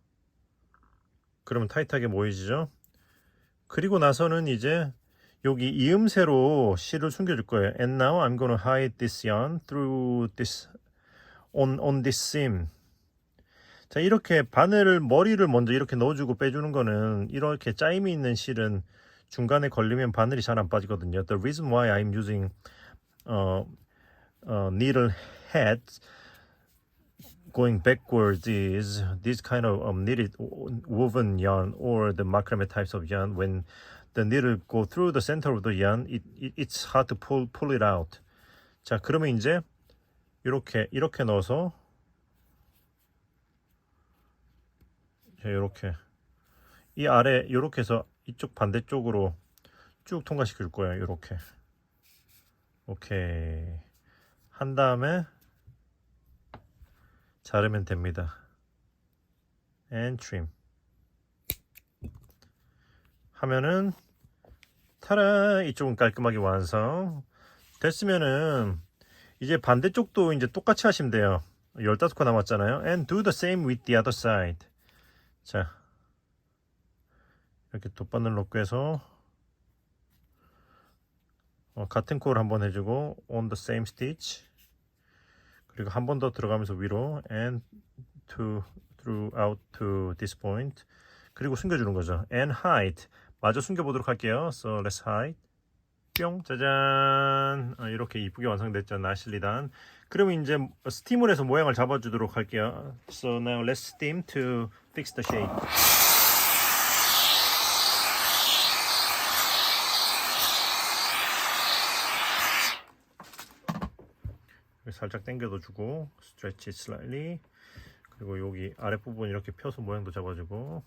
그러면 타이트하게 모이지죠. 그리고 나서는 이제 여기 이음새로 실을 숨겨줄 거예요. And now I'm gonna hide this yarn through this on this seam. 자, 이렇게 바늘 머리를 먼저 이렇게 넣어주고 빼주는 거는 이렇게 짜임이 있는 실은 중간에 걸리면 바늘이 잘 안 빠지거든요. The reason why I'm using needle head going backwards is this kind of knitted woven yarn or the macrame types of yarn. When the needle go through the center of the yarn, it's hard to pull it out. 자, 그러면 이제 이렇게 넣어서 이렇게 이 아래 이렇게 해서 이쪽 반대쪽으로 쭉 통과시켜 줄 거예요. 이렇게 오케이 한 다음에 자르면 됩니다. And trim 하면은 타라 이쪽은 깔끔하게 완성 됐으면은 이제 반대쪽도 이제 똑같이 하시면 돼요. 15코 남았잖아요. And do the same with the other side. 자 이렇게 돗바늘 놓고 해서 같은 코를 한번 해주고 on the same stitch 그리고 한 번 더 들어가면서 위로 and throughout to this point 그리고 숨겨주는 거죠. and hide 마저 숨겨보도록 할게요. So let's hide 뿅 짜잔 이렇게 이쁘게 완성됐죠. 나실리단 그러면 이제 스팀을 해서 모양을 잡아주도록 할게요. So now let's steam to fix the shape. 살짝 당겨도 주고 stretch it slightly 그리고 여기 아랫부분 이렇게 펴서 모양도 잡아주고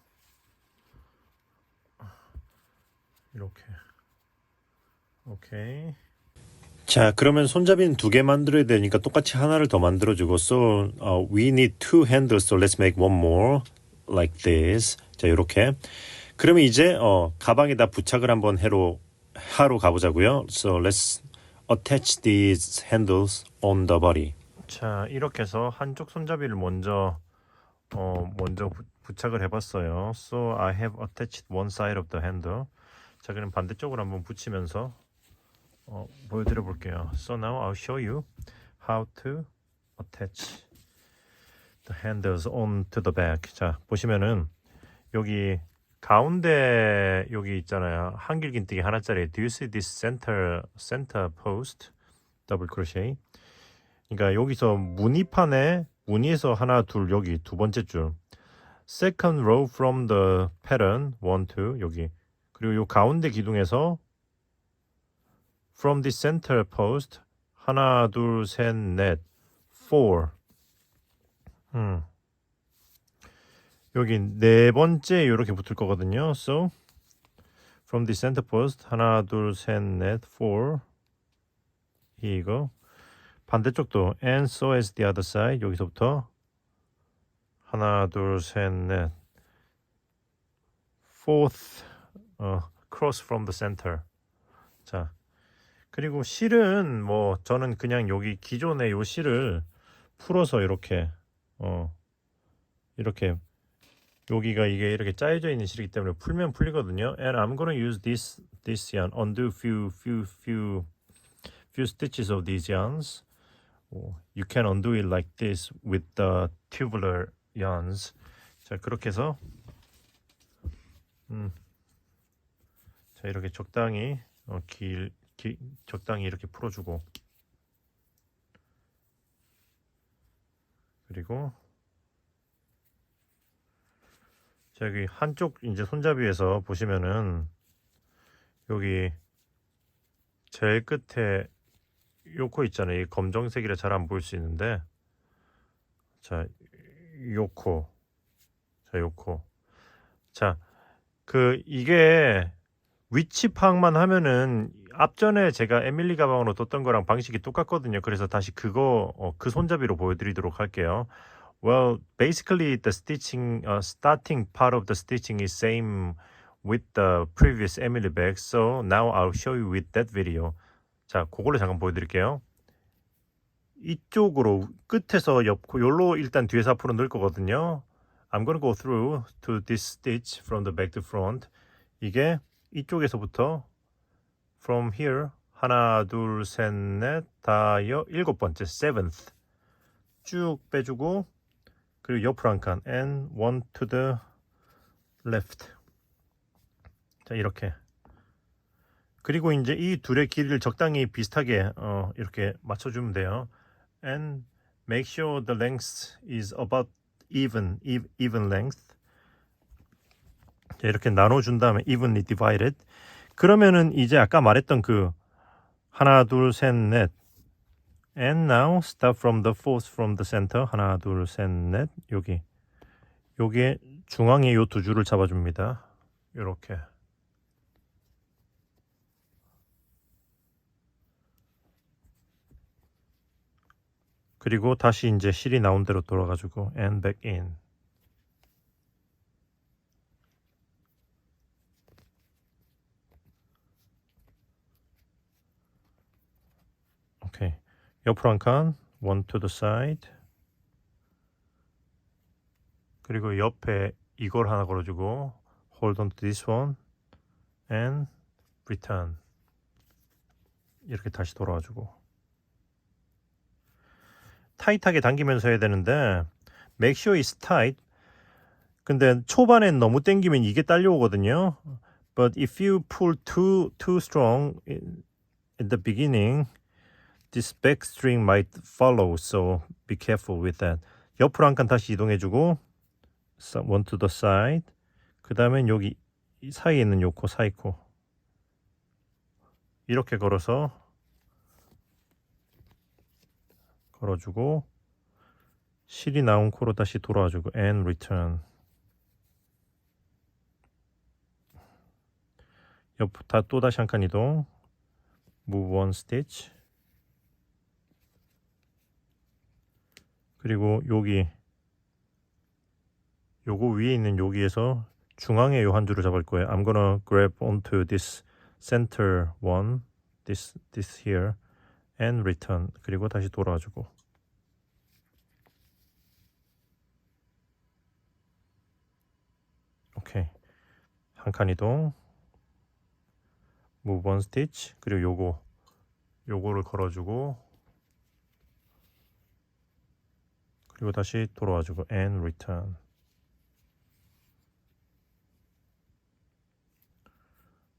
이렇게 오케이 자 그러면 손잡이는 2개 만들어야 되니까 똑같이 하나를 더 만들어주고 so we need 2 handles so let's make one more like this 자 이렇게 그러면 이제 가방에다 부착을 한번 하러 가보자고요. So let's attach these handles on the body. 자 이렇게 해서 한쪽 손잡이를 먼저 부착을 해봤어요. So I have attached one side of the handle. 자 그럼 반대쪽으로 한번 붙이면서 보여드려 볼게요. So now I'll show you how to attach the handles onto the back. 자 보시면은 여기 가운데 여기 있잖아요. 한길긴뜨기 하나짜리. Do you see this center post double crochet? 그러니까 여기서 무늬에서 하나 둘 여기 두 번째 줄. Second row from the pattern 1, 2 여기. 그리고 요 가운데 기둥에서 from the center post 하나 둘 셋 넷 4. 여기 네 번째 이렇게 붙을 거거든요. So from the center post 하나 둘 셋 넷 4 이거 반대쪽도 and so as the other side 여기서부터 하나 둘 셋 넷 fourth cross from the center. 자 그리고 실은 뭐 저는 그냥 여기 기존의 요 실을 풀어서 이렇게 여기가 이게 이렇게 짜여져 있는 실이기 때문에 풀면 풀리거든요. And I'm gonna use this yarn, undo few stitches of these yarns. You can undo it like this with the tubular yarns. 자, 그렇게 해서 자, 이렇게 적당히 적당히 이렇게 풀어주고, 그리고 자, 여기 한쪽 이제 손잡이에서 보시면은 여기 제일 끝에 요 코 있잖아요. 이 검정색이라 잘 안 보일 수 있는데, 자, 요 코, 자, 요 코. 자, 이게 위치 파악만 하면은 앞전에 제가 에밀리 가방으로 뒀던 거랑 방식이 똑같거든요. 그래서 다시 그 손잡이로 보여드리도록 할게요. Well, basically the stitching, starting part of the stitching is same with the previous Emily bag. So now I'll show you with that video. 자, 그걸로 잠깐 보여드릴게요. 이쪽으로 끝에서 요로 일단 뒤에서 앞으로 넣을 거거든요. I'm gonna go through to this stitch from the back to front. 이게 이쪽에서부터 from here 하나 둘 셋 넷 다여 7번째 seventh 쭉 빼주고, 그리고 옆으로 한 칸 and one to the left. 자, 이렇게. 그리고 이제 이 둘의 길이를 적당히 비슷하게 이렇게 맞춰주면 돼요. And make sure the length is about even length. 자, 이렇게 나눠준 다음에 evenly divided. 그러면은 이제 아까 말했던 하나 둘 셋 넷 and now start from the fourth from the center. 하나 둘 셋 넷 요게 중앙에 요 두 줄을 잡아줍니다. 요렇게. 그리고 다시 이제 실이 나온 대로 돌아가지고 and back in. 오케이. 옆으로 한 칸, one to the side. 그리고 옆에 이걸 하나 걸어주고 hold on to this one and return. 이렇게 다시 돌아와주고. 타이트하게 당기면서 해야 되는데 make sure it's tight. 근데 초반엔 너무 당기면 이게 딸려오거든요. But if you pull too strong in the beginning, this back string might follow. So be careful with that. 옆으로 한 칸 다시 이동해주고 one to the side. 그 다음엔 여기 사이에 있는 요 코, 사이 코 이렇게 걸어주고 실이 나온 코로 다시 돌아와주고 and return. 또 다시 한 칸 이동. move one stitch. 그리고 요거 위에 있는 여기에서 중앙에 요 한 줄을 잡을 거예요. I'm gonna grab onto this center one, this here, and return. 그리고 다시 돌아와주고. 오케이. 한 칸 이동. move one stitch. 그리고 요거를 걸어주고. 그리고 다시 돌아와주고 and return.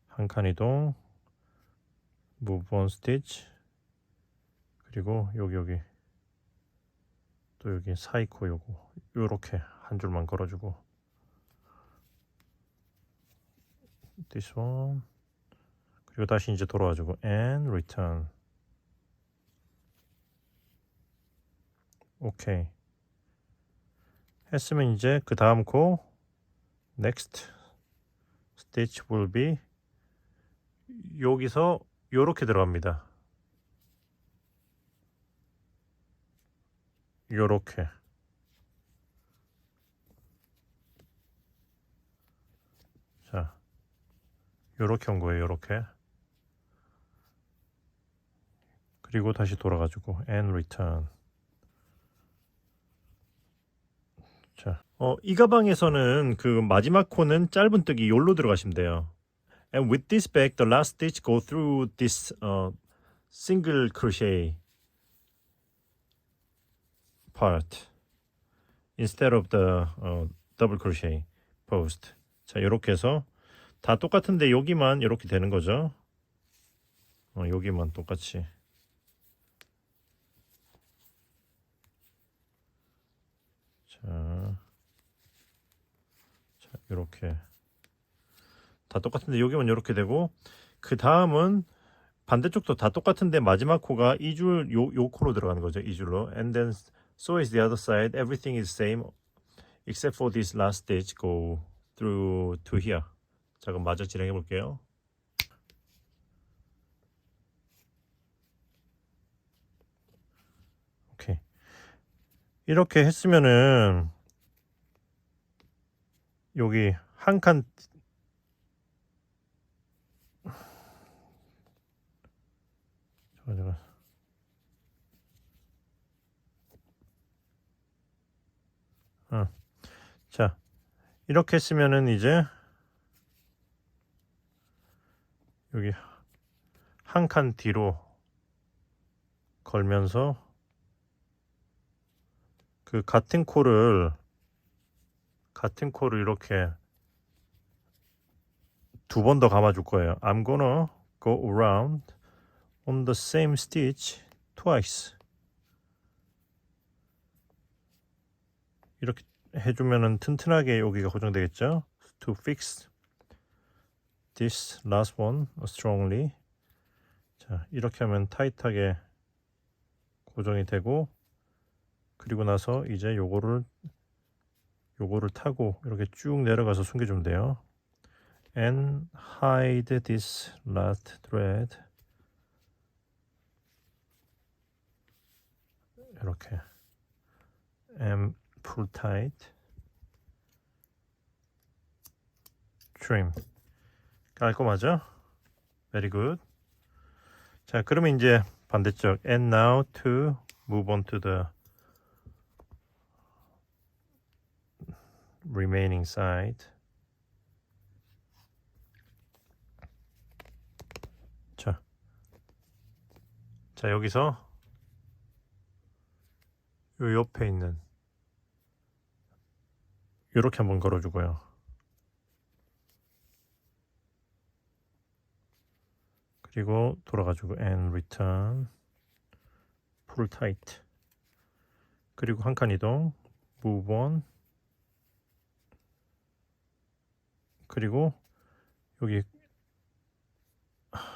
한 칸 이동, move one stitch. 그리고 여기 또 여기 사이 코 요렇게 한 줄만 걸어주고 this one. 그리고 다시 이제 돌아와주고 and return. 오케이. 했으면 이제 그 다음 코 next stitch will be 여기서 요렇게 들어갑니다. 요렇게. 자, 요렇게 온 거예요. 요렇게. 그리고 다시 돌아가지고 and return. 자, 이 가방에서는 마지막 코는 짧은 뜨기 요로 들어가시면 돼요. And with this bag, the last stitch go through this single crochet part instead of the double crochet post. 자, 이렇게 해서 다 똑같은데 여기만 이렇게 되는 거죠. 여기만 똑같이. 자, 이렇게 다 똑같은데 여기만 이렇게 되고, 그 다음은 반대쪽도 다 똑같은데 마지막 코가 이 줄 요 코로 들어가는 거죠. 이 줄로. And then so is the other side. Everything is same except for this last stitch go through to here. 자, 그럼 마저 진행해 볼게요. 오케이. 이렇게 했으면은 여기 한 칸 자, 이렇게 했으면은 이제 여기 한 칸 뒤로 걸면서 그 같은 코를 이렇게 두 번 더 감아줄 거예요. I'm gonna go around on the same stitch twice. 이렇게 해주면은 튼튼하게 여기가 고정되겠죠. To fix this last one strongly. 자, 이렇게 하면 타이트하게 고정이 되고, 그리고 나서 이제 요거를 타고 이렇게 쭉 내려가서 숨겨주면 돼요. And hide this last thread. 이렇게 and pull tight. trim. 깔끔하죠? Very good. 자, 그러면 이제 반대쪽. And now to move on to the remaining side. 자, 여기서 요 옆에 있는 요렇게 한번 걸어주고요. 그리고 돌아가지고 and return, pull tight. 그리고 한 칸 이동, move on. 그리고 여기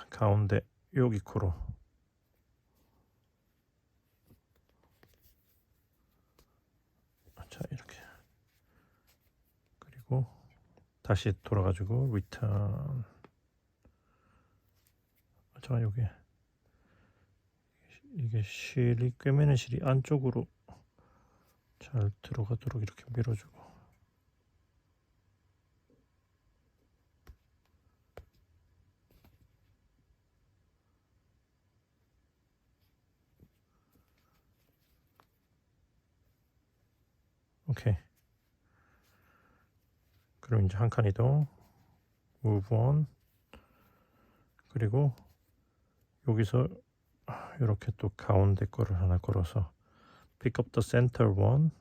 가운데 여기 코로 자, 이렇게. 그리고 다시 돌아가지고 return. 자, 여기 이게 실이 꿰매는 실이 안쪽으로 잘 들어가도록 이렇게 밀어주고. 오케이. 그럼 이제 한 칸 이동, move on. 그리고 여기서 이렇게 또 가운데 거를 하나 걸어서 pick up the center one.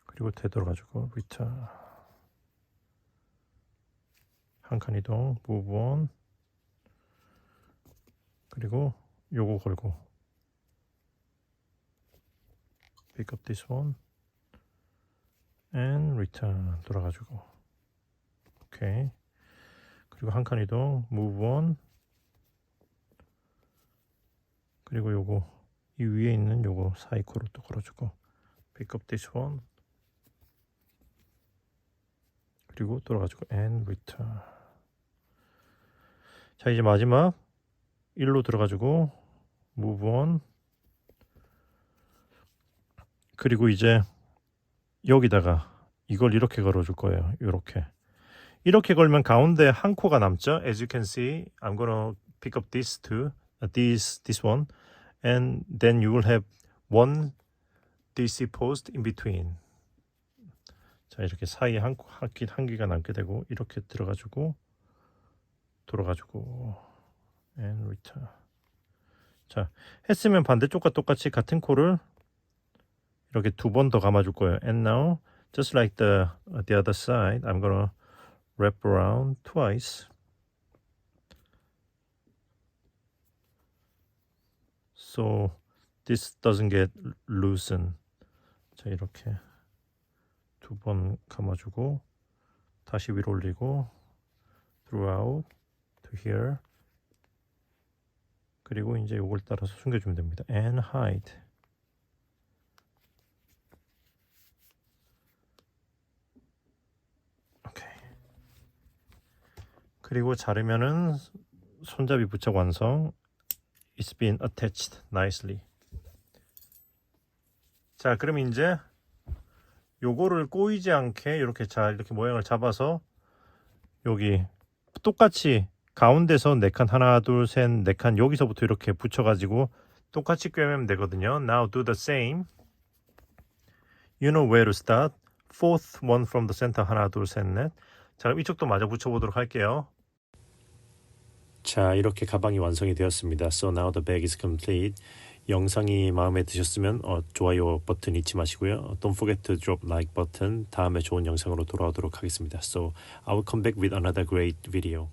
그리고 되돌아가지고 return. 한 칸 이동, move on. 그리고 요거 걸고 pick up this one and return. 돌아가지고 오케이. 그리고 한 칸 이동, move on. 그리고 요거 이 위에 있는 요거 사이코로 또 걸어주고 pick up this one. 그리고 돌아가지고 and return. 자, 이제 마지막 1로 들어가지고 move on. 그리고 이제 여기다가 이걸 이렇게 걸어줄 거예요. 이렇게 걸면 가운데 한 코가 남죠. As you can see, I'm gonna pick up this two, this one, and then you will have one DC post in between. 자, 이렇게 사이에 한 개가 남게 되고 이렇게 들어가지고 돌아가지고 and return. 자, 했으면 반대쪽과 똑같이 같은 코를 이렇게 2번 더 감아줄 거예요. And now, just like the other side, I'm gonna wrap around twice. So this doesn't get loosened. 자, 이렇게 2번 감아주고 다시 위로 올리고 throughout to here. 그리고 이제 이걸 따라서 숨겨주면 됩니다. And hide. 오케이. 그리고 자르면은 손잡이 부착 완성. It's been attached nicely. 자, 그럼 이제 요거를 꼬이지 않게 이렇게 잘 이렇게 모양을 잡아서 여기 똑같이 가운데서 4칸 하나 둘 셋 4칸 여기서부터 이렇게 붙여가지고 똑같이 꿰매면 되거든요. Now do the same. You know where to start. Fourth one from the center 하나 둘 셋 넷. 자, 그럼 이쪽도 마저 붙여보도록 할게요. 자, 이렇게 가방이 완성이 되었습니다. So now the bag is complete. 영상이 마음에 드셨으면 좋아요 버튼 잊지 마시고요. Don't forget to drop like 버튼. 다음에 좋은 영상으로 돌아오도록 하겠습니다. So I will come back with another great video.